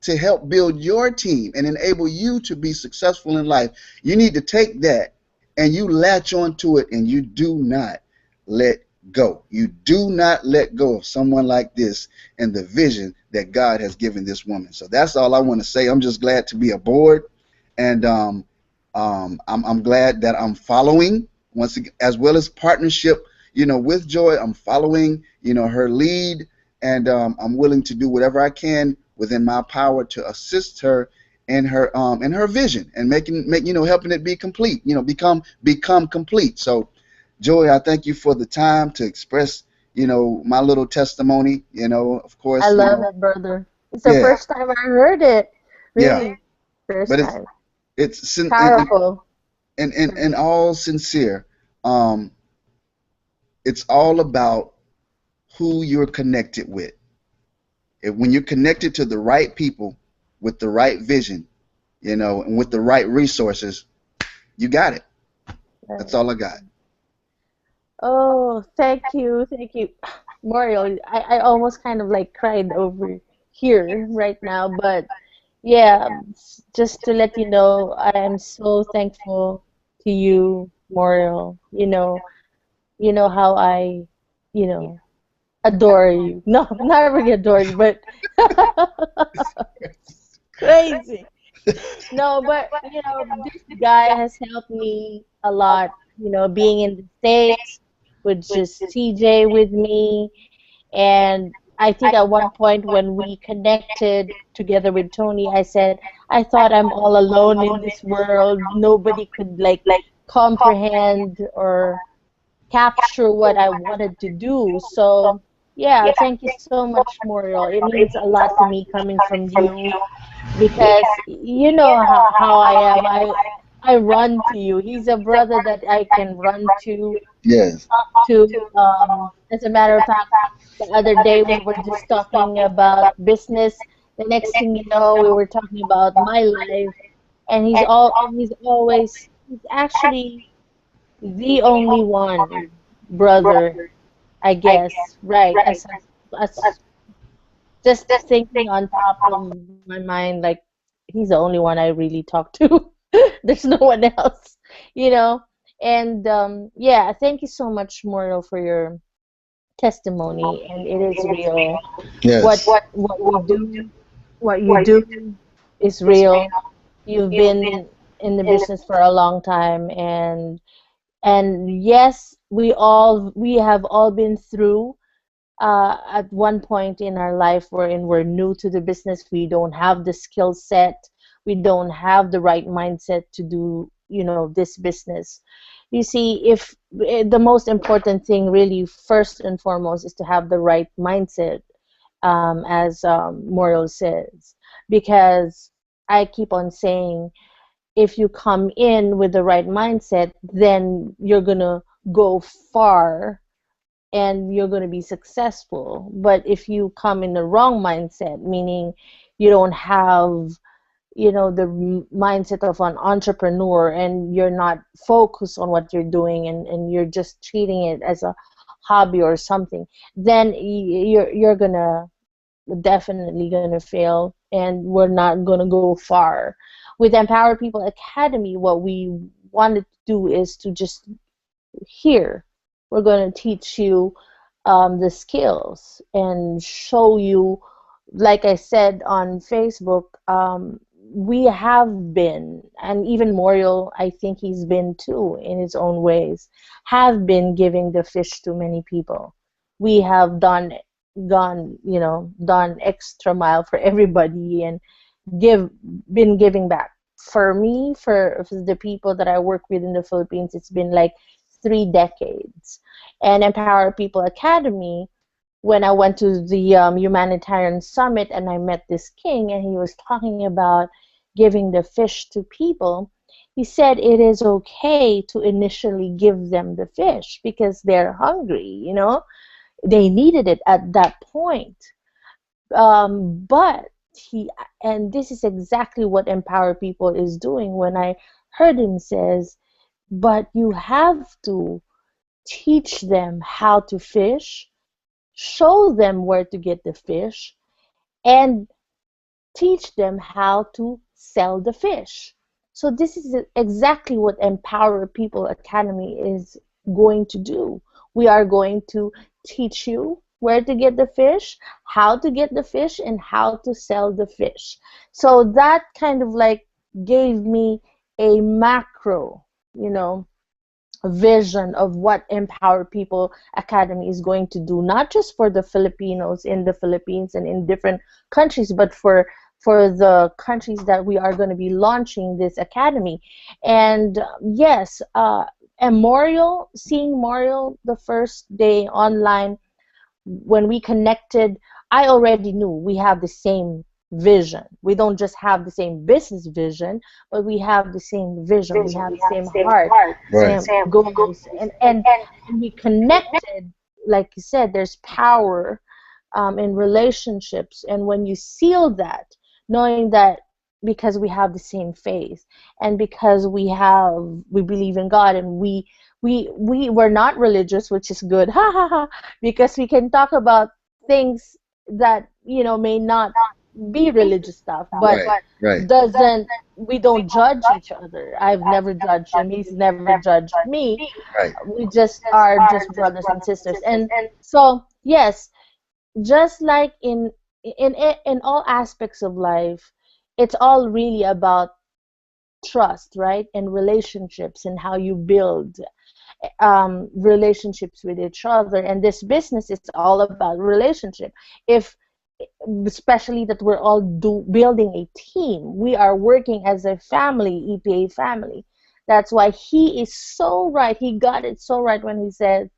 to help build your team and enable you to be successful in life. You need to take that and you latch onto it and you do not let go. You do not let go of someone like this and the vision that God has given this woman. So that's all I want to say. I'm just glad to be aboard, and I'm glad that I'm following once again, as well as partnership. With Joy, I'm following her lead, and I'm willing to do whatever I can within my power to assist her in her vision and helping it be complete. Become complete. So Joy, I thank you for the time to express, my little testimony. Of I course, love it, brother. It's the yeah, first time I heard it. yeah. Really. First But it's time. it's sin- Powerful. in all sincere, um, it's all about who you're connected with. When you're connected to the right people with the right vision, and with the right resources, you got it. That's Right. all I got. Oh, thank you. Thank you. Mario, I almost kind of like cried over here right now, but yeah, just to let you know, I am so thankful to you, Mario. You know how I, you know, adore you. No, not really adore you, but crazy. No, but this guy has helped me a lot. Being in the States with just TJ with me, and I think at one point when we connected together with Tony, I said, I thought I'm all alone in this world. Nobody could like comprehend or capture what I wanted to do. So, yeah, thank you so much, Muriel. It means a lot to me coming from you because you know how I am. I run to you. He's a brother that I can run Yes. as a matter of fact, the other day we were just talking about business. The next thing you know, we were talking about my life, and he's actually the only one brother, I guess, right? As just thinking on top of my mind, like he's the only one I really talk to. There's no one else, you know. And yeah, thank you so much, Muriel, for your testimony. And it is real. What Yes. what we do, what you do, is real. You've been in the business for a long time, and yes, we have all been through at one point in our life wherein we're new to the business, we don't have the skill set, we don't have the right mindset to do, this business. You see, if the most important thing, really, first and foremost, is to have the right mindset, as Muriel says, because I keep on saying, if you come in with the right mindset, then you're gonna go far and you're going to be successful. But if you come in the wrong mindset, meaning you don't have, the mindset of an entrepreneur, and you're not focused on what you're doing, and you're just treating it as a hobby or something, then you're going to definitely going to fail, and we're not going to go far. With Empower People Academy, what we wanted to do is to just here, we're going to teach you the skills and show you, like I said on Facebook, we have been, and even Moriel, I think he's been too, in his own ways, have been giving the fish to many people. We have done extra mile for everybody, and give been giving back. For me, for the people that I work with in the Philippines, it's been like 3 decades. And Empower People Academy, when I went to the humanitarian summit and I met this king and he was talking about giving the fish to people, he said it is okay to initially give them the fish because they're hungry. They needed it at that point. But he, and this is exactly what Empower People is doing. When I heard him says, but you have to teach them how to fish, show them where to get the fish, and teach them how to sell the fish. So this is exactly what Empower People Academy is going to do. We are going to teach you where to get the fish, how to get the fish, and how to sell the fish. So that kind of like gave me a macro, you know, vision of what Empower People Academy is going to do, not just for the Filipinos in the Philippines and in different countries, but for the countries that we are going to be launching this academy. And yes, and Moriel, seeing Moriel the first day online, when we connected, I already knew we have the same vision. We don't just have the same business vision, but we have the same vision. We have the same heart, Right. same goals, and we connected. Like you said, there's power in relationships, and when you seal that, knowing that because we have the same faith and because we believe in God, and we were not religious, which is good, ha ha ha, because we can talk about things that may not be religious stuff, but Right. Right. doesn't we don't judge each other. I've never judged him, he's never judged me. Right. We just are just brothers and sisters. And so yes, just like in all aspects of life, it's all really about trust, right? And relationships and how you build relationships with each other. And this business is all about relationship. If especially that we're all building a team, we are working as a family, EPA family. That's why he is so right. He got it so right when he said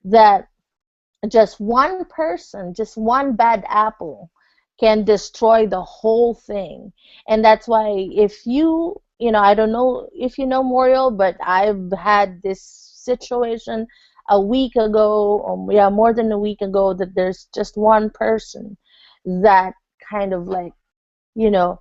that just one person, just one bad apple can destroy the whole thing. And that's why if I don't know if you know Moriel, but I've had this situation a week ago, or yeah, more than a week ago, that there's just one person that kind of like, you know,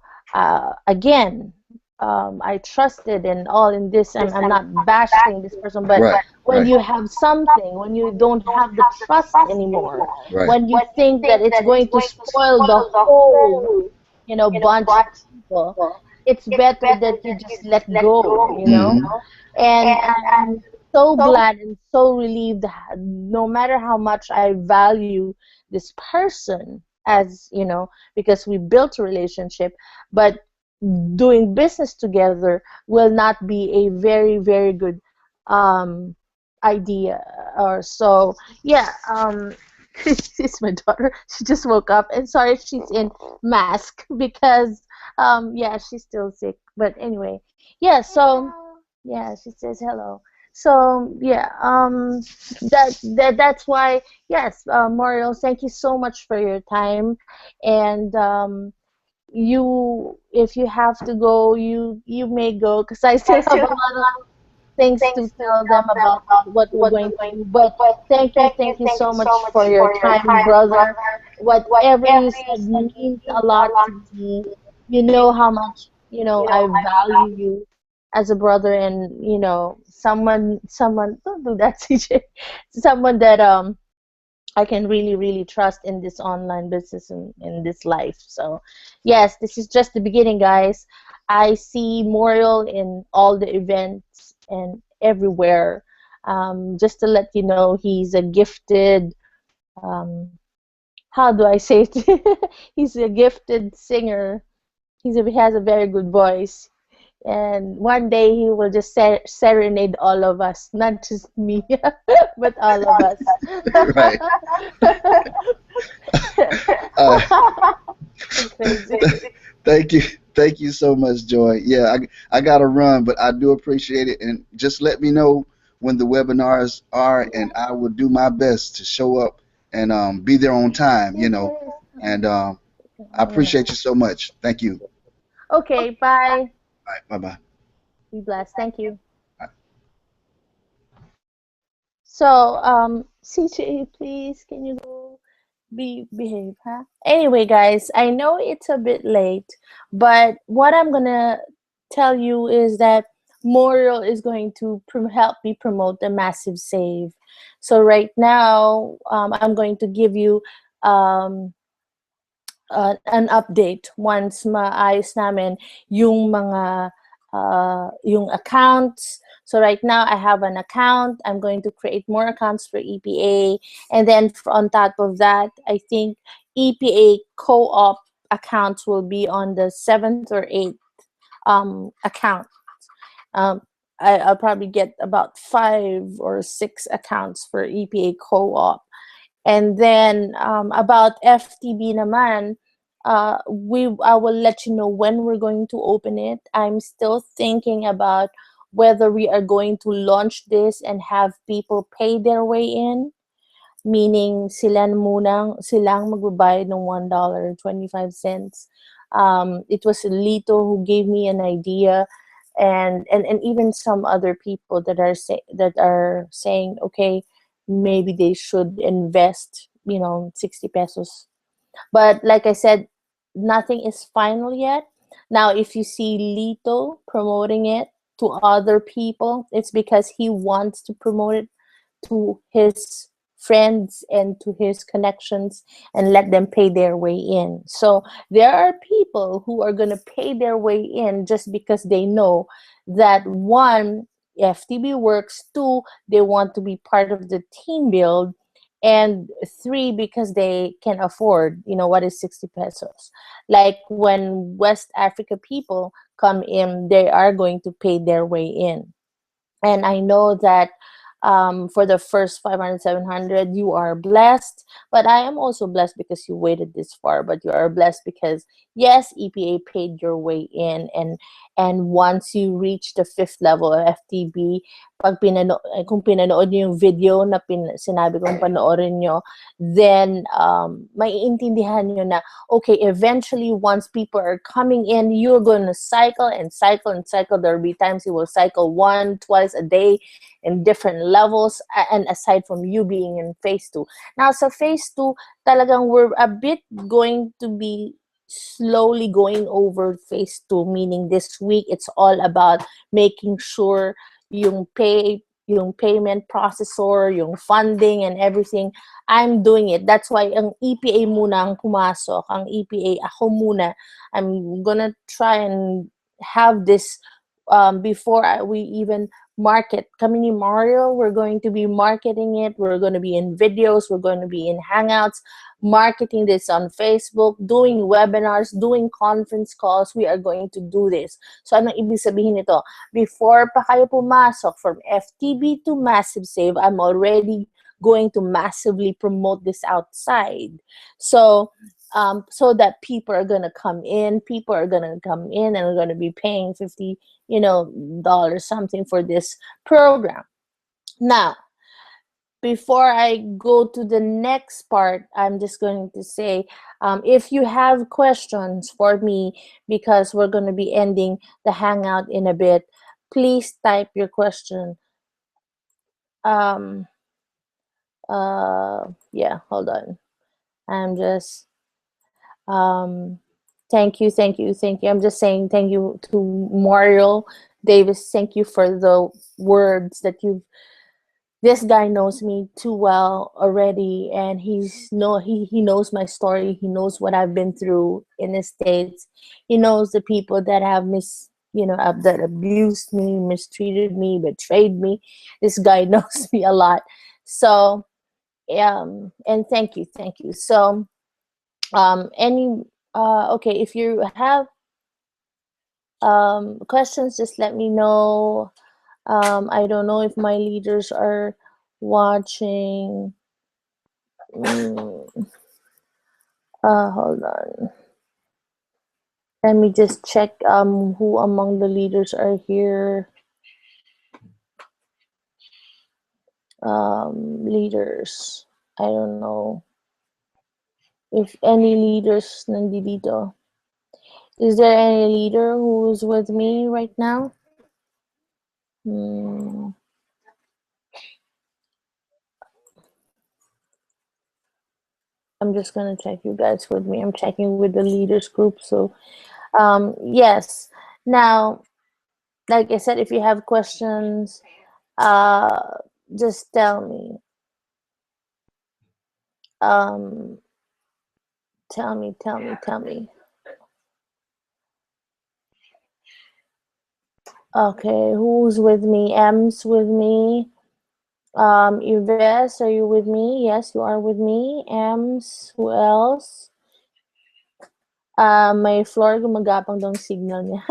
again, I trusted and all in this. I'm not bashing this person, but Right, when right, you have something, when you don't have the trust anymore, right. when you think that it's going to spoil the whole, bunch of people, it's better that you just let go, Hmm. and I'm so glad and so relieved that no matter how much I value this person, as because we built a relationship, but doing business together will not be a very, very good um, idea. Or so, yeah. This is my daughter. She just woke up, and sorry, she's in mask because yeah, she's still sick. But anyway, yeah. So yeah, she says hello. So yeah, that's why, yes, Mario, thank you so much for your time. And if you have to go, you may go, because I still have a lot of things to tell them about what we're going to do. But thank you so much for your time, brother. Whatever you said means a lot to me. You know how much, I value you as a brother, and someone, don't do that, CJ. Someone that I can really, really trust in this online business and in this life. So, yes, this is just the beginning, guys. I see Moriel in all the events and everywhere. Just to let you know, he's a gifted, um, how do I say it? He's a gifted singer. He has a very good voice. And one day he will just serenade all of us, not just me, but all of us. Right. Uh, I'm crazy. thank you. Thank you so much, Joy. Yeah, I got to run, but I do appreciate it. And just let me know when the webinars are, and I will do my best to show up and be there on time, Yes, yes. And I I'm gonna. appreciate you so much. Thank you. Okay, bye. All right, bye bye. Be blessed. Thank you. So, CJ, please, can you go behave, huh? Anyway, guys, I know it's a bit late, but what I'm gonna tell you is that Moriel is going to help me promote the massive save. So right now, I'm going to give you um, an update once maayos namin yung accounts. So right now I have an account. I'm going to create more accounts for EPA, and then on top of that, I think EPA co-op accounts will be on the 7th or 8th account. Um, I'll probably get about 5 or 6 accounts for EPA co-op. And then about FTB naman, I will let you know when we're going to open it. I'm still thinking about whether we are going to launch this and have people pay their way in, meaning silang magbabayad ng $1.25. It was Lito who gave me an idea, and even some other people that are saying, okay, maybe they should invest 60 pesos. But like I said, nothing is final yet. Now, if you see Lito promoting it to other people, it's because he wants to promote it to his friends and to his connections and let them pay their way in. So there are people who are going to pay their way in just because they know that, one, FTB works, two, they want to be part of the team build, and three because they can afford, what is 60 pesos. Like when West Africa people come in, they are going to pay their way in. And I know that for the first 500, 700, you are blessed. But I am also blessed because you waited this far. But you are blessed because, yes, EPA paid your way in. And once you reach the fifth level of FTB, kung pinanood niyo yung video na sinabi kong panoorin nyo, then maiintindihan nyo na, okay, eventually, once people are coming in, you're going to cycle and cycle and cycle. There will be times you will cycle one, twice a day in different levels, and aside from you being in phase 2. Now, sa phase 2, talagang we're a bit going to be slowly going over phase 2, meaning this week it's all about making sure yung payment processor, yung funding and everything, I'm doing it. That's why ang EPA muna ang pumasok. Ang EPA, ako muna. I'm gonna try and have this before we even market. Kami ni Mario, we're going to be marketing it. We're going to be in videos. We're going to be in Hangouts, marketing this on Facebook, doing webinars, doing conference calls. We are going to do this. So, anong ibig sabihin nito? Before pa kayo pumasok from FTB to Massive Save, I'm already going to massively promote this outside. So that people are gonna come in. People are gonna come in and are gonna be paying $50, dollars something for this program. Now, before I go to the next part, I'm just going to say, if you have questions for me, because we're going to be ending the hangout in a bit, please type your question. Um, yeah, hold on. I'm just, thank you, thank you, thank you. I'm just saying thank you to Mario Davis. Thank you for the words that you've. This guy knows me too well already, and he knows my story. He knows what I've been through in the States. He knows the people that have that abused me, mistreated me, betrayed me. This guy knows me a lot. So and thank you. So any okay, if you have questions, just let me know. I don't know if my leaders are watching. Mm, hold on. Let me just check who among the leaders are here. Leaders. I don't know if any leaders nandito. Is there any leader who's with me right now? Hmm. I'm just gonna check you guys with me. I'm checking with the leaders group. So, yes. Now, like I said, if you have questions, uh, just tell me. Um, tell me. Okay, who's with me? M's with me. Yves, are you with me? Yes, you are with me. M's, who else? May floor, gumagapang daw ang signal niya.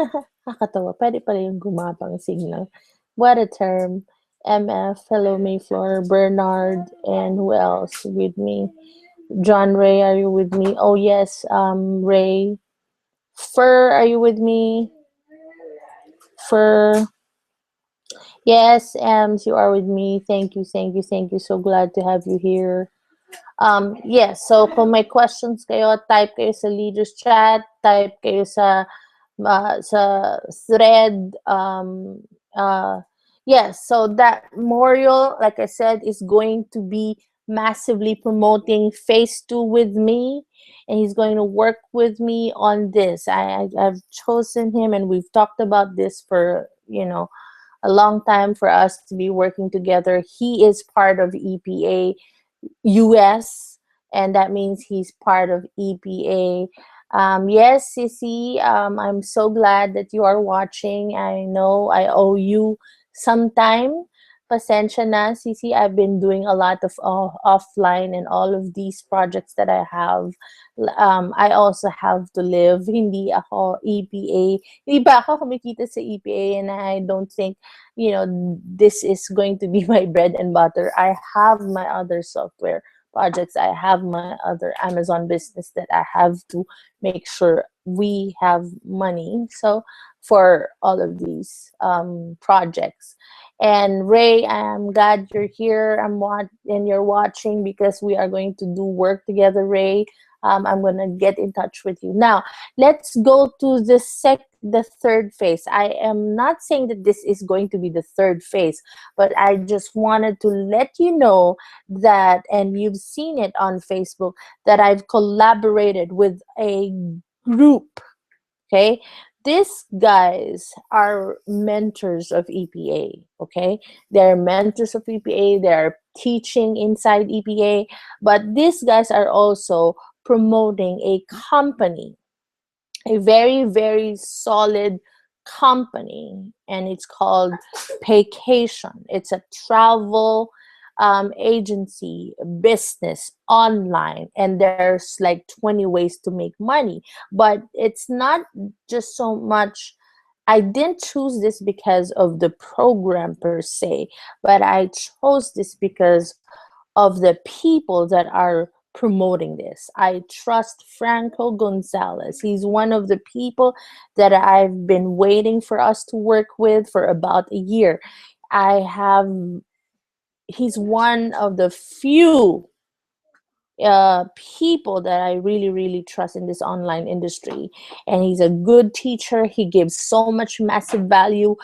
Nakakatawa. Pwede pala yung gumapang signal. What a term. MF, hello Mayflower, Bernard, and who else with me? John Ray, are you with me? Oh yes, Ray. Fur, are you with me? Fur. Yes, Ems, you are with me. Thank you, thank you, thank you. So glad to have you here. Yes, so kung may questions kayo, type kayo sa leaders chat, type kayo sa thread. Yes, so that Moriel, like I said, is going to be massively promoting phase 2 with me, and he's going to work with me on this. I've chosen him, and we've talked about this for a long time for us to be working together. He is part of EPA US, and that means he's part of EPA. Yes, Sissy, I'm so glad that you are watching. I know I owe you some time, pasensya na, Sisi, I've been doing a lot of offline and all of these projects that I have. I also have to live. Hindi ako EPA. Hindi pa ako kumikita sa EPA, and I don't think, this is going to be my bread and butter. I have my other software projects. I have my other Amazon business that I have to make sure we have money. So for all of these projects. And Ray, I'm glad you're here. And you're watching because we are going to do work together, Ray. I'm gonna get in touch with you now. Let's go to the third phase. I am not saying that this is going to be the third phase, but I just wanted to let you know that, and you've seen it on Facebook, that I've collaborated with a group. Okay, these guys are mentors of EPA. Okay, they're mentors of EPA. They're teaching inside EPA, but these guys are also promoting a company, a very, very solid company, and it's called Paycation. It's a travel agency business online, and there's like 20 ways to make money. But it's not just so much. I didn't choose this because of the program per se, but I chose this because of the people that are promoting this. I trust Franco Gonzalez. He's one of the people that I've been waiting for us to work with for about a year. I have He's one of the few people that I really, really trust in this online industry. And he's a good teacher. He gives so much massive value.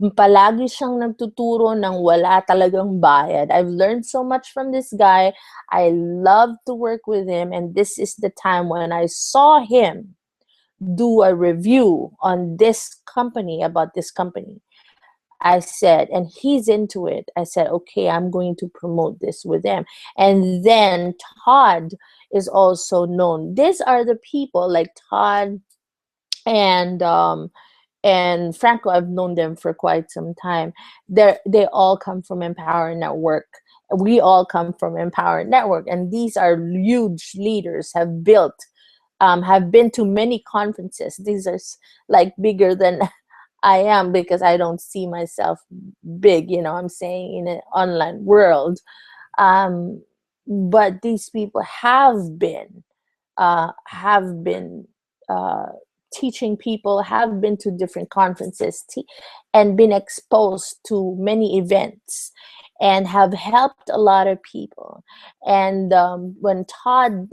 Palagi siyang nagtuturo ng wala talagang bayad. I've learned so much from this guy. I love to work with him. And this is the time when I saw him do a review on this company, about this company. I said, and he's into it. I said, okay, I'm going to promote this with them. And then Todd is also known. These are the people like Todd and Franco. I've known them for quite some time. They all come from Empower Network. We all come from Empower Network, and these are huge leaders. Have been to many conferences. These are like bigger than I am, because I don't see myself big, I'm saying, in an online world. Um, but these people have been uh, teaching people, have been to different conferences, and been exposed to many events, and have helped a lot of people. And when Todd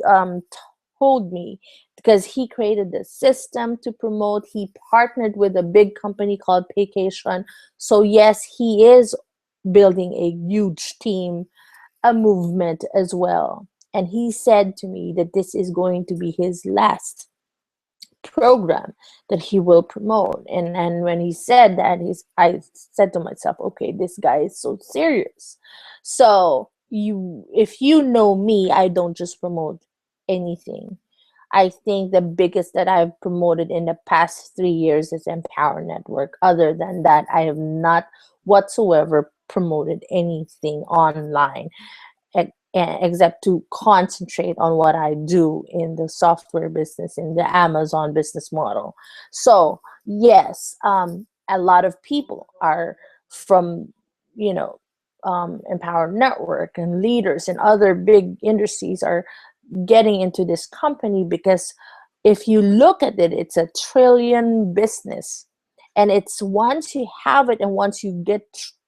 told me, because he created the system to promote, he partnered with a big company called Paycation. So yes, he is building a huge team, a movement as well. And he said to me that this is going to be his last program that he will promote. And when he said that, I said to myself, okay, this guy is so serious. So if you know me, I don't just promote anything. I think the biggest that I've promoted in the past 3 years is Empower Network. Other than that, I have not whatsoever promoted anything online, except to concentrate on what I do in the software business, in the Amazon business model. So yes, a lot of people are from, Empower Network, and leaders in other big industries are getting into this company, because if you look at it, it's a trillion business. And it's once you have it, and once you get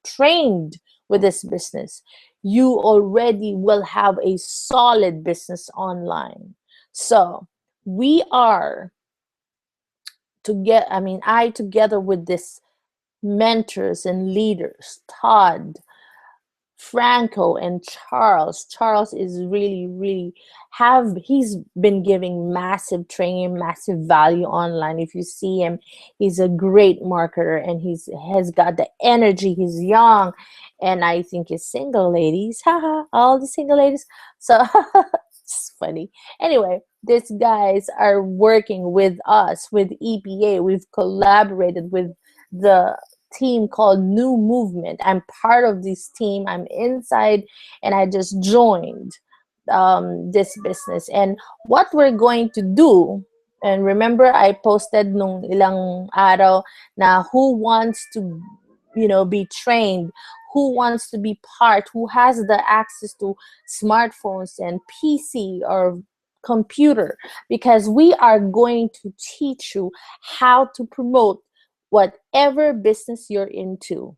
trained with this business, you already will have a solid business online. So we are I together with this mentors and leaders, Todd, Franco, and Charles. Charles is really, really he's been giving massive training, massive value online. If you see him, he's a great marketer, and has got the energy. He's young, and I think he's single, ladies. Haha, all the single ladies. So it's funny. Anyway, these guys are working with us, with EPA. We've collaborated with the team called New Movement. I'm part of this team. I'm inside, and I just joined this business. And what we're going to do, and remember, I posted nung ilang araw na who wants to, be trained, who wants to be part, who has the access to smartphones and PC or computer, because we are going to teach you how to promote whatever business you're into.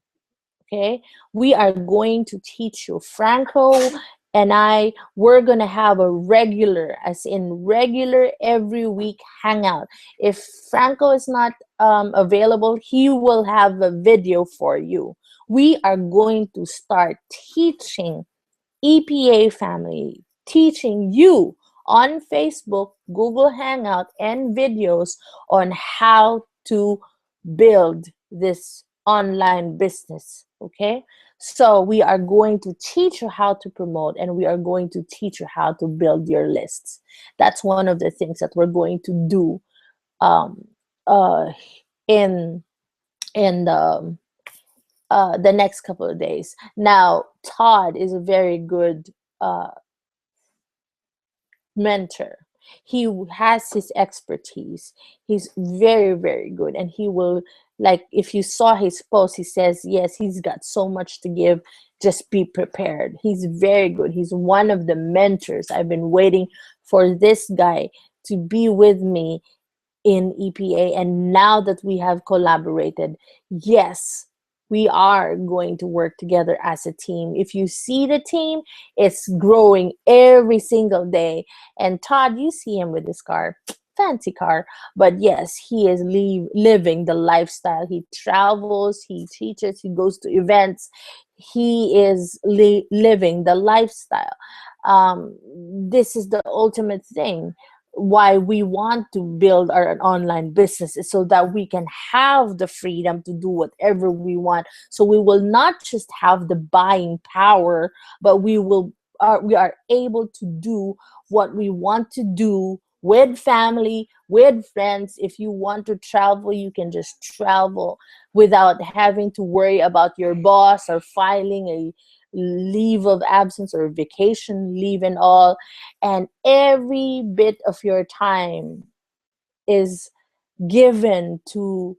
Okay, we are going to teach you. Franco and I, we're gonna have a regular, as in regular, every week hangout. If Franco is not available, he will have a video for you. We are going to start teaching EPA family, teaching you on Facebook, Google Hangout, and videos on how to build this online business. Okay, so we are going to teach you how to promote, and we are going to teach you how to build your lists. That's one of the things that we're going to do um, uh, in the next couple of days. Now, Todd is a very good uh, mentor. He has his expertise. He's very, very good. And he will, like, if you saw his post, he says, yes, he's got so much to give. Just be prepared. He's very good. He's one of the mentors. I've been waiting for this guy to be with me in EPA. And now that we have collaborated, yes, we are going to work together as a team. If you see the team, it's growing every single day. And Todd, you see him with his car, fancy car, but yes, he is living the lifestyle. He travels, he teaches, he goes to events. He is living the lifestyle. This is the ultimate thing why we want to build our online businesses, so that we can have the freedom to do whatever we want. So we will not just have the buying power, but we are able to do what we want to do with family, with friends. If you want to travel, you can just travel without having to worry about your boss or filing a leave of absence or vacation leave and all. And every bit of your time is given to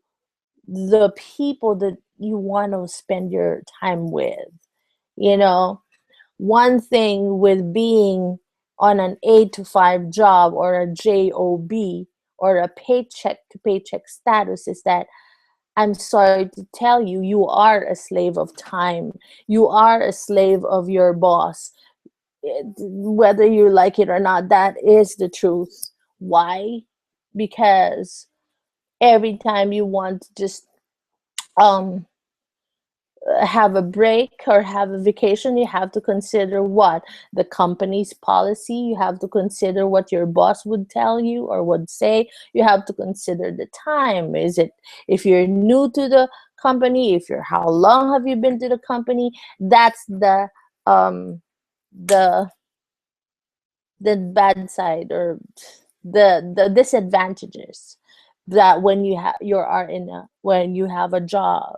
the people that you want to spend your time with. You know, one thing with being on an 8 to 5 job or a job or a paycheck to paycheck status is that, I'm sorry to tell you, you are a slave of time. You are a slave of your boss. Whether you like it or not, that is the truth. Why? Because every time you want to just um have a break or have a vacation, you have to consider what the company's policy. You have to consider what your boss would tell you or would say. You have to consider the time. Is it, if you're new to the company, if you're, how long have you been to the company? That's um the the bad side, or the disadvantages, that when you are in a, when you have a job.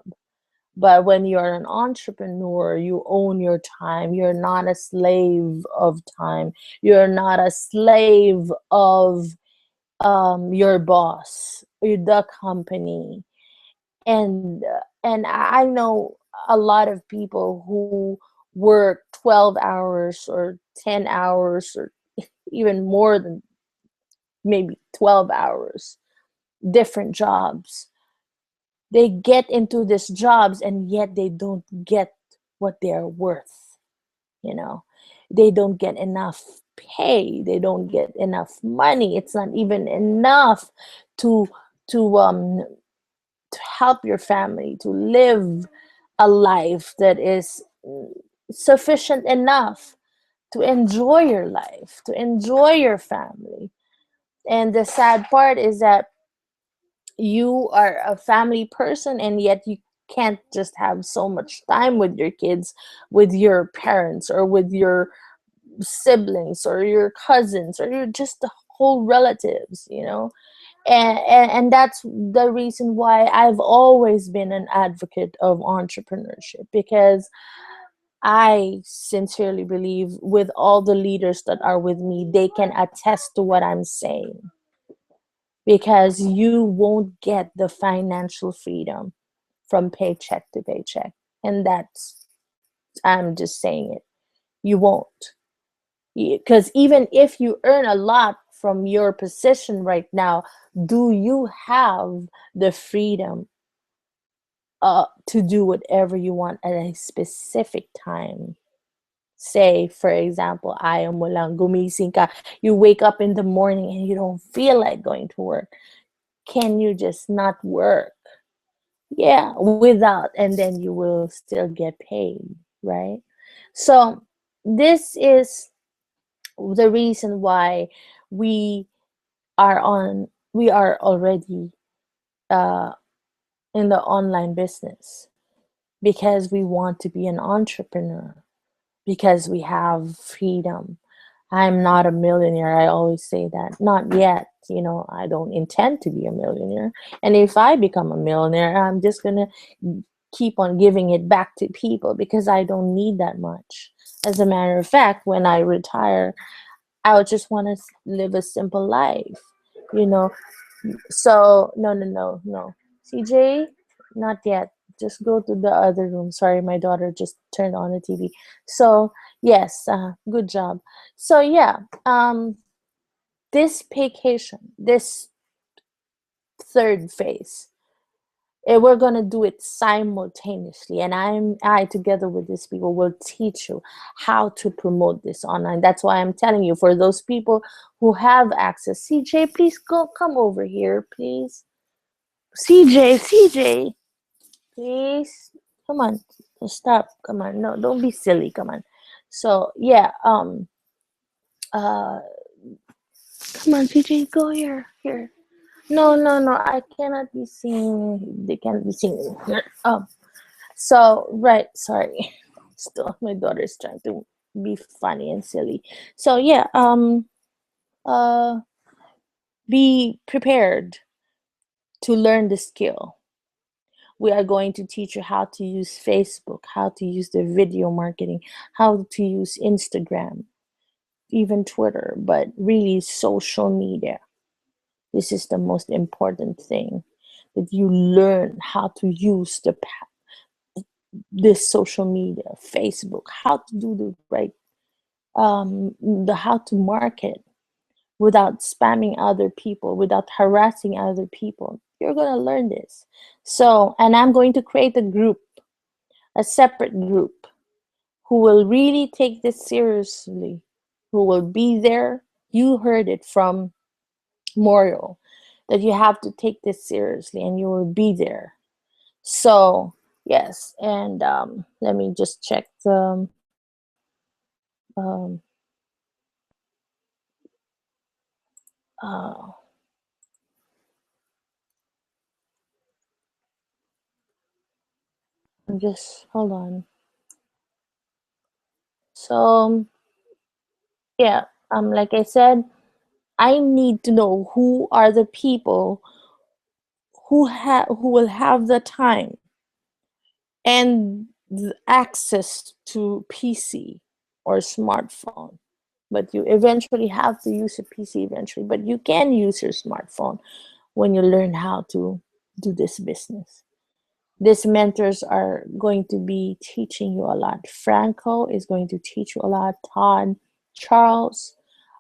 But when you're an entrepreneur, you own your time. You're not a slave of time. You're not a slave of your boss, the company. And I know a lot of people who work 12 hours or 10 hours or even more than maybe 12 hours, different jobs. They get into these jobs and yet they don't get what they're worth. you know they don't get enough pay, they don't get enough money. It's not even enough to to um to help your family to live a life that is sufficient enough to enjoy your life, to enjoy your family. And the sad part is that you are a family person and yet you can't just have so much time with your kids, with your parents, or with your siblings or your cousins or your just the whole relatives. And that's the reason why I've always been an advocate of entrepreneurship, because I sincerely believe, with all the leaders that are with me, they can attest to what I'm saying, because you won't get the financial freedom from paycheck to paycheck. And that's, I'm just saying it. You won't. Because even if you earn a lot from your position right now, do you have the freedom to do whatever you want at a specific time? Say, for example, ayaw mo lang, gumising ka, you wake up in the morning and you don't feel like going to work. Can you just not work? Yeah, without, and then you will still get paid, right? So this is the reason why we we are already uh, in the online business, because we want to be an entrepreneur, because we have freedom. I'm not a millionaire. I always say that. Not yet. I don't intend to be a millionaire. And if I become a millionaire, I'm just going to keep on giving it back to people, because I don't need that much. As a matter of fact, when I retire, I would just want to live a simple life, you know. So, no, no, no, no. CJ, not yet. Just go to the other room. Sorry, my daughter just turned on the TV. So, yes, good job. So, yeah, this vacation, this third phase, we're gonna do it simultaneously, and I together with these people will teach you how to promote this online. That's why I'm telling you, for those people who have access. CJ, please come over here, please. CJ, please, come on, stop, come on, no, don't be silly, come on. So yeah, uh come on, CJ, go here. No, no, no, I cannot be seen. They cannot be seen here. So, right, sorry. Still, my daughter is trying to be funny and silly. So yeah, uh, be prepared to learn the skill. We are going to teach you how to use Facebook, how to use the video marketing, how to use Instagram, even Twitter, but really social media. This is the most important thing, that you learn how to use this social media, Facebook, how to do the right, the how to market without spamming other people, without harassing other people. You're going to learn this. So, and I'm going to create a group, a separate group, who will really take this seriously, who will be there. You heard it from Moriel, that you have to take this seriously, and you will be there. So, yes, and let me just check the um, uh, just hold on. So, yeah, like I said, I need to know who are the people who will have the time and the access to PC or smartphone. But you eventually have to use a PC eventually, but you can use your smartphone when you learn how to do this business. These mentors are going to be teaching you a lot. Franco is going to teach you a lot. Todd, Charles,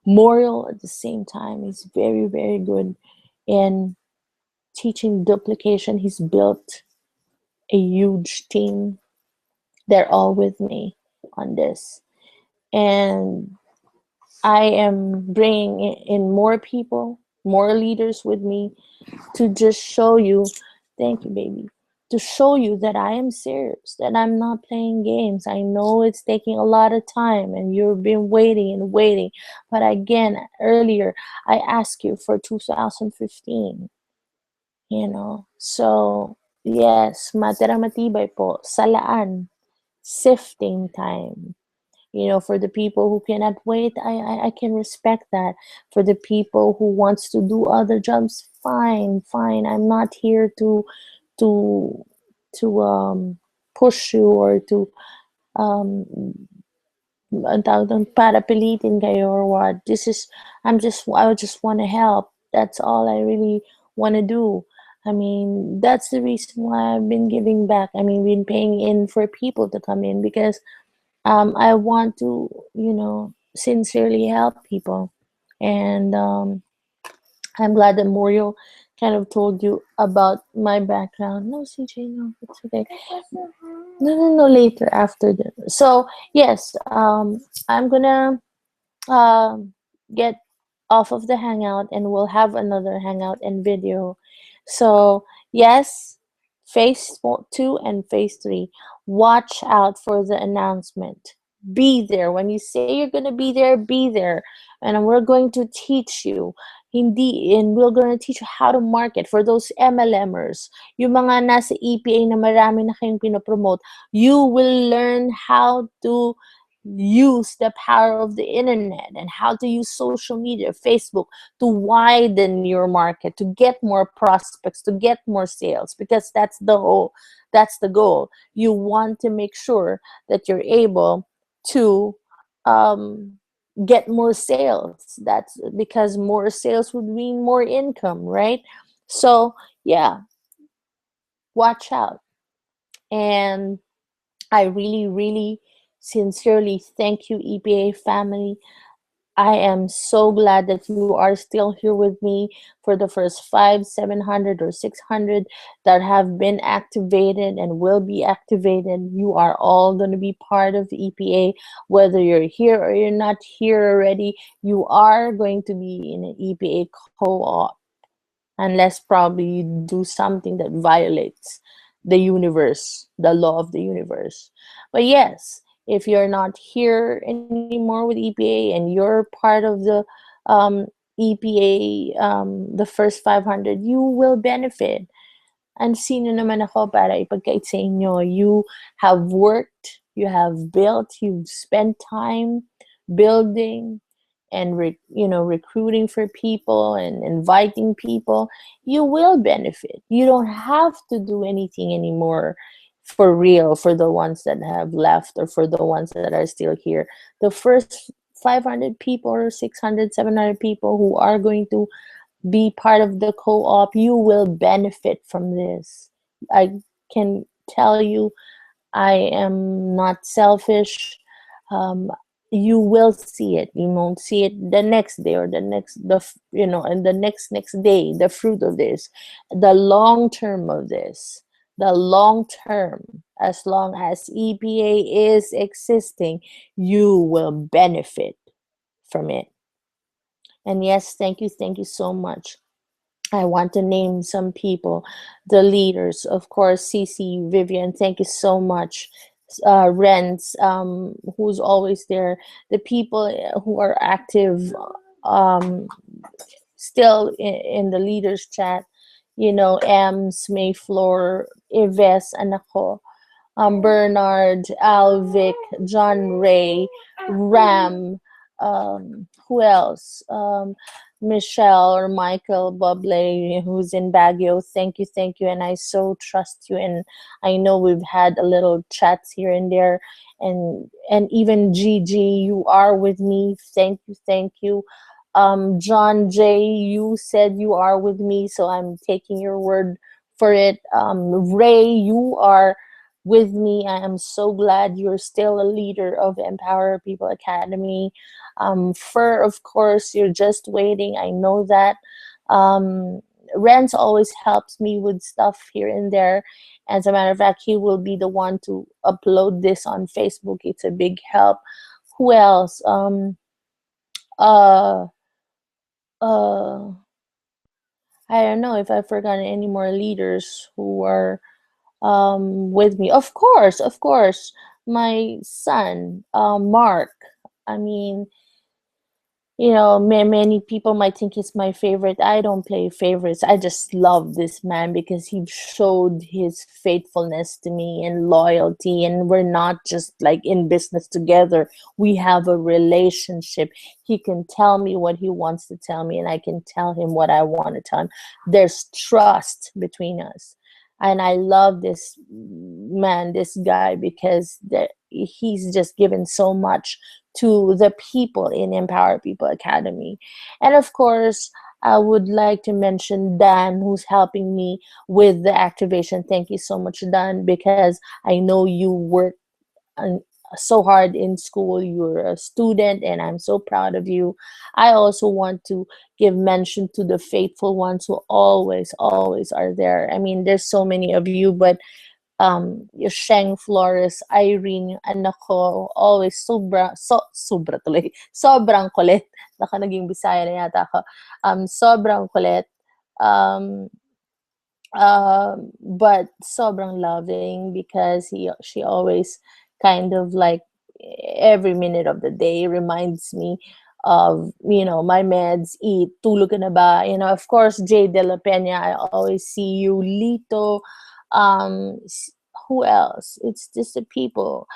Moriel at the same time is very, very good in teaching duplication. He's built a huge team. They're all with me on this. And I am bringing in more people, more leaders with me, to just show you, thank you, baby, to show you that I am serious, that I'm not playing games. I know it's taking a lot of time and you've been waiting and waiting. But again, earlier, I asked you for 2015, So, yes, matira matibay po, salaan, sifting time. For the people who cannot wait, I can respect that. For the people who wants to do other jobs, fine, fine. I'm not here to push you or to um ang tawag dun, para pilitin kayo or what. I just want to help. That's all I really want to do. I mean, that's the reason why I've been giving back. I mean, been paying in for people to come in because I want to, sincerely help people. And I'm glad that Morio kind of told you about my background. No, CJ, no, it's okay. No, no, no, later after the. So, yes, I'm gonna um, get off of the hangout and we'll have another hangout and video. So, yes, phase 2 and phase 3. Watch out for the announcement. Be there. When you say you're going to be there, be there. And we're going to teach you. Hindi, and we're going to teach you how to market for those MLMers. Yung mga nasa EPA na marami na kayong pinopromote, you will learn how to use the power of the internet and how to use social media, Facebook, to widen your market, to get more prospects, to get more sales, because that's the goal. You want to make sure that you're able to um, get more sales. That's because more sales would mean more income, right? So yeah, watch out. And I really, really sincerely thank you, EPA family. I am so glad that you are still here with me for the first 700 or 600 that have been activated and will be activated. You are all going to be part of the EPA, whether you're here or you're not here already. You are going to be in an EPA co-op, unless probably you do something that violates the universe, the law of the universe. But yes, if you're not here anymore with EPA and you're part of the EPA, the first 500, you will benefit. And sino naman ako para ipagkait sa inyo? You have worked, you have built, you've spent time building and recruiting for people and inviting people. You will benefit. You don't have to do anything anymore for real, for the ones that have left or for the ones that are still here. The first 500 people or 600, 700 people who are going to be part of the co-op, you will benefit from this. I can tell you, I am not selfish. um, you will see it. You won't see it the next day or the next and the next day, the fruit of this, the long term of this, the long term. As long as EPA is existing, you will benefit from it. And yes, thank you so much. I want to name some people, the leaders, of course, Cece, Vivian, thank you so much. Renz, who's always there, the people who are active, um, still in the leaders chat, Ems, Mayflower, Yves, Anako, Bernard, Alvic, John Ray, Ram, who else? Michelle or Michael Bublé, who's in Baguio. Thank you, and I so trust you. And I know we've had a little chats here and there, and even Gigi, you are with me. Thank you. John J, you said you are with me, so I'm taking your word for it. Ray, you are with me. I am so glad you're still a leader of Empower People Academy. Fur, of course, you're just waiting. I know that. Um, Renz always helps me with stuff here and there. As a matter of fact, he will be the one to upload this on Facebook. It's a big help. Who else? Uh, uh, I don't know if I've forgotten any more leaders who are with me. Of course, my son, Mark. I mean, Many people might think he's my favorite. I don't play favorites. I just love this man because he showed his faithfulness to me and loyalty. And we're not just like in business together, we have a relationship. He can tell me what he wants to tell me, and I can tell him what I want to tell him. There's trust between us. And I love this man, this guy, because he's just given so much to the people in Empower People Academy. And of course, I would like to mention Dan, who's helping me with the activation. Thank you so much, Dan, because I know you work on, so hard in school. You're a student, and I'm so proud of you. I also want to give mention to the faithful ones who always, always are there. I mean, there's so many of you, but yung Sheng Flores, Irene, anak ko, always sobra tuloy, sobrang kulit. Naka naging Bisaya na yata ako. Sobrang kulit. Um, but sobrang loving because she always kind of like every minute of the day reminds me of my meds, eat, tulog ka na ba, of course Jay De La Peña, I always see you, Lito, who else, it's just the people,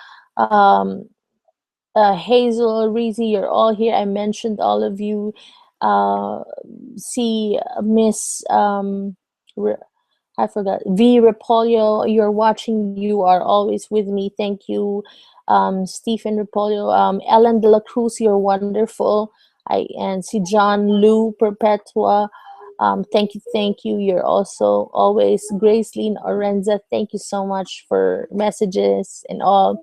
Hazel, Reezy, you're all here. I mentioned all of you. Uh, see, Miss, I forgot, V. Repolio, you're watching. You are always with me. Thank you. Stephen Repolio, Ellen De La Cruz, you're wonderful. And see John Lou Perpetua. Thank you. You're also always Graceline Orenza. Thank you so much for messages and all.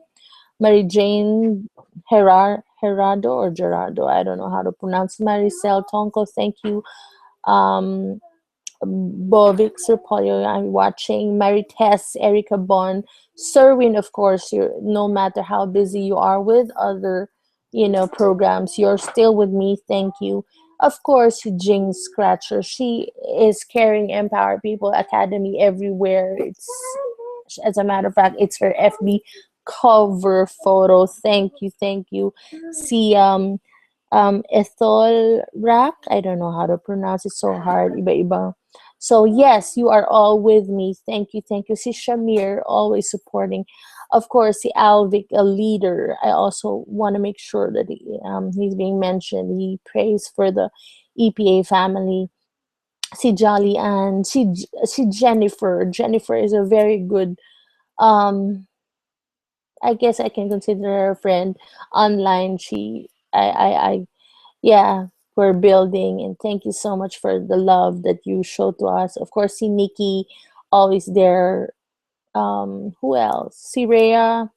Mary Jane Gerardo or Gerardo, I don't know how to pronounce. Maricel Tonko, thank you. Um, Bovic Serpolio, I'm watching. Mary Tess, Erica Bon, Serwin, of course. No matter how busy you are with other, programs, you're still with me. Thank you. Of course, Jing Scratcher. She is carrying Empower People Academy everywhere. As a matter of fact, it's her FB cover photo. Thank you, thank you. See, Ethol Rack. I don't know how to pronounce it. So hard. Iba-iba. So yes, you are all with me. Thank you, thank you. Si Shamir, always supporting. Of course, si Alvic, a leader. I also want to make sure that he's being mentioned. He prays for the EPA family. Si Jolly Ann, si Jennifer. Jennifer is a very good. I guess I can consider her a friend online. Yeah, we're building, and thank you so much for the love that you show to us. Of course, si Nikki, always there. Who else? Si Rhea,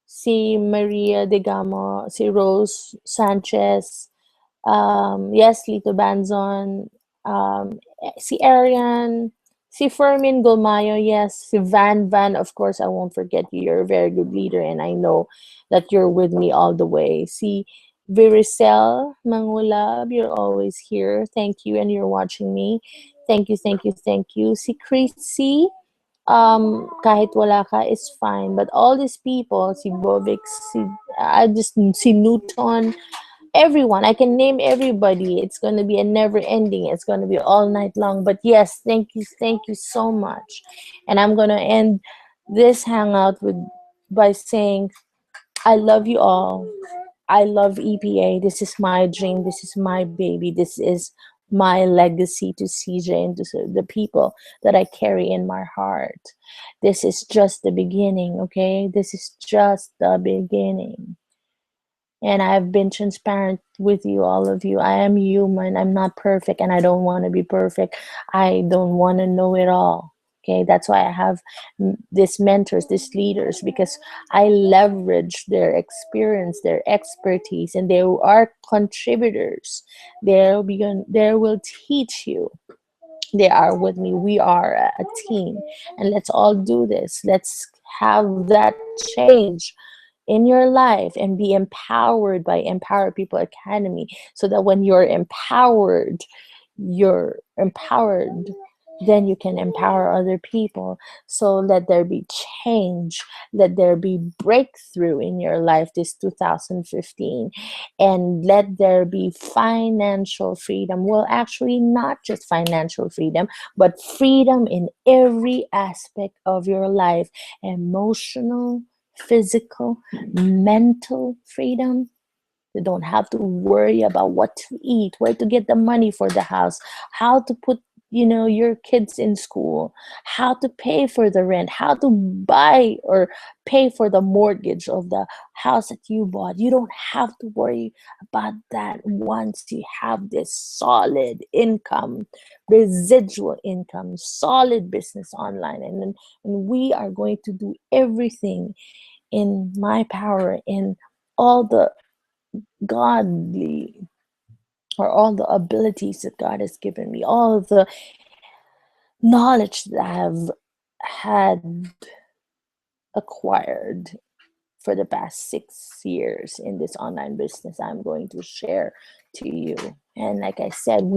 si Maria Degamo, si Rose Sanchez, yes, Lito Banzon, si Arian, si Fermin Golmayo, yes, si Van, of course, I won't forget you. You're a very good leader, and I know that you're with me all the way. Si Viricel Mangulab, you're always here. Thank you, and you're watching me. Thank you, thank you, thank you. Si Chrissy, kahit wala ka is fine. But all these people, si Bovix, si Newton, everyone, I can name everybody. It's going to be a never ending. It's going to be all night long. But yes, thank you so much. And I'm going to end this hangout by saying I love you all. I love EPA. This is my dream. This is my baby. This is my legacy to CJ and to the people that I carry in my heart. This is just the beginning, okay? This is just the beginning. And I've been transparent with you, all of you. I am human. I'm not perfect, and I don't want to be perfect. I don't want to know it all. Okay, that's why I have these mentors, these leaders, because I leverage their experience, their expertise, and they are contributors. They will teach you. They are with me. We are a team, and let's all do this. Let's have that change in your life and be empowered by Empower People Academy, so that when you're empowered, then you can empower other people. So let there be change, let there be breakthrough in your life this 2015, and let there be financial freedom. Well, actually, not just financial freedom, but freedom in every aspect of your life: emotional, physical, mental freedom. You don't have to worry about what to eat, where to get the money for the house, how to put, your kids in school, how to pay for the rent, how to buy or pay for the mortgage of the house that you bought. You don't have to worry about that once you have this solid income, residual income, solid business online. And we are going to do everything in my power, in all the godly, or all the abilities that God has given me, all of the knowledge that I have had acquired for the past 6 years in this online business, I'm going to share to you. And like I said,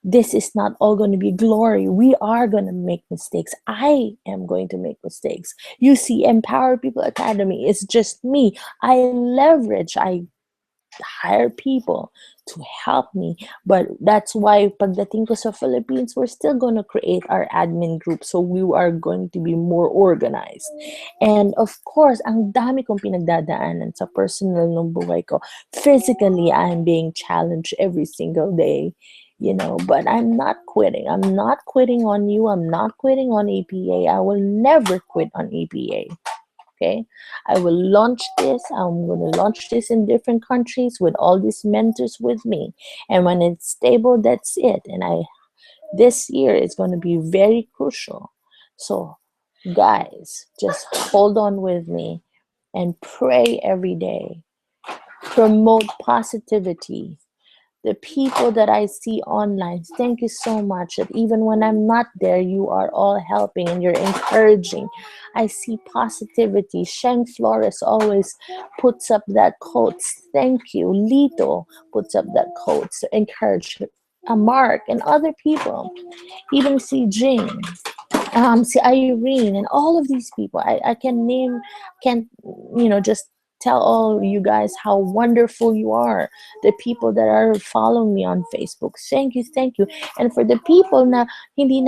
this is not all going to be glory. We are going to make mistakes. I am going to make mistakes. You see, Empower People Academy is just me. I hire people to help me. But that's why pagdating ko sa Philippines, we're still going to create our admin group. So we are going to be more organized. And of course, ang dami kong pinagdadaanan sa personal ng buhay ko. Physically, I'm being challenged every single day. But I'm not quitting. I'm not quitting on you. I'm not quitting on APA. I will never quit on APA. Okay, I will launch this. I'm going to launch this in different countries with all these mentors with me. And when it's stable, that's it. And this year is going to be very crucial. So guys, just hold on with me and pray every day. Promote positivity. The people that I see online, thank you so much that even when I'm not there, you are all helping and you're encouraging. I see positivity. Sheng Flores always puts up that quotes. Thank you. Lito puts up that quotes to encourage Mark and other people. Even see Jing, see Irene, and all of these people. I can't, just tell all you guys how wonderful you are. The people that are following me on Facebook, thank you. And for the people na hindi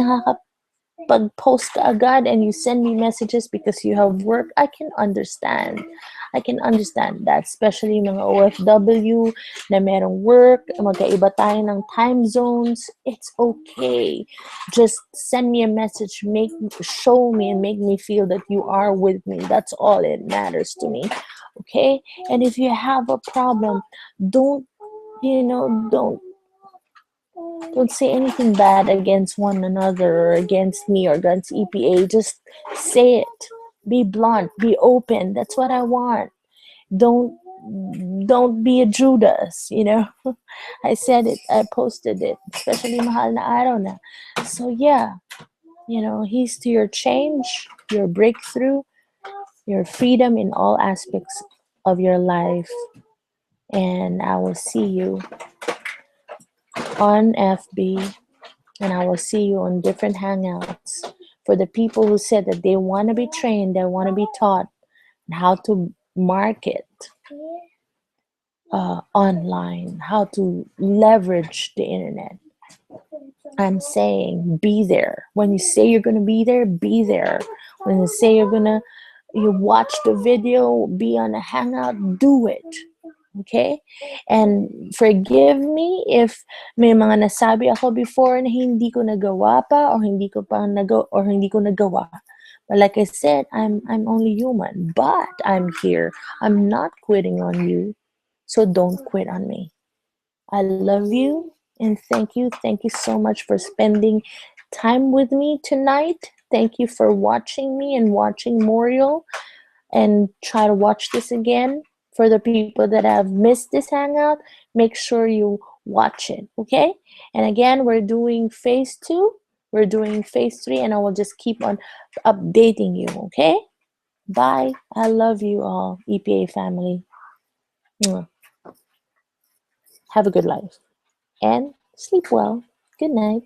pag-post ka agad and you send me messages because you have work, I can understand. I can understand that, especially mga OFW na merong work, magkaiba tayo ng time zones. It's okay. Just send me a message, show me and make me feel that you are with me. That's all it matters to me. Okay? And if you have a problem, don't you know, don't say anything bad against one another or against me or against EPA. Just say it. Be blunt. Be open. That's what I want. Don't don't be a Judas. I said it. I posted it. Especially mahal na araw na. So yeah, he's to your change, your breakthrough, your freedom in all aspects of your life. And I will see you on FB, and I will see you on different hangouts. For the people who said that they want to be trained, they want to be taught how to market online, how to leverage the internet. I'm saying be there. When you say you're going to be there, be there. When you say you watch the video, be on a hangout, do it. Okay? And forgive me if may mga nasabi ako before na hindi ko nagawa pa or hindi ko nagawa. But like I said, I'm only human, but I'm here. I'm not quitting on you. So don't quit on me. I love you and thank you. Thank you so much for spending time with me tonight. Thank you for watching me and watching Moriel, and try to watch this again. For the people that have missed this hangout, make sure you watch it, okay? And again, we're doing phase 2, we're doing phase 3, and I will just keep on updating you, okay? Bye. I love you all, EPA family. Have a good life and sleep well. Good night.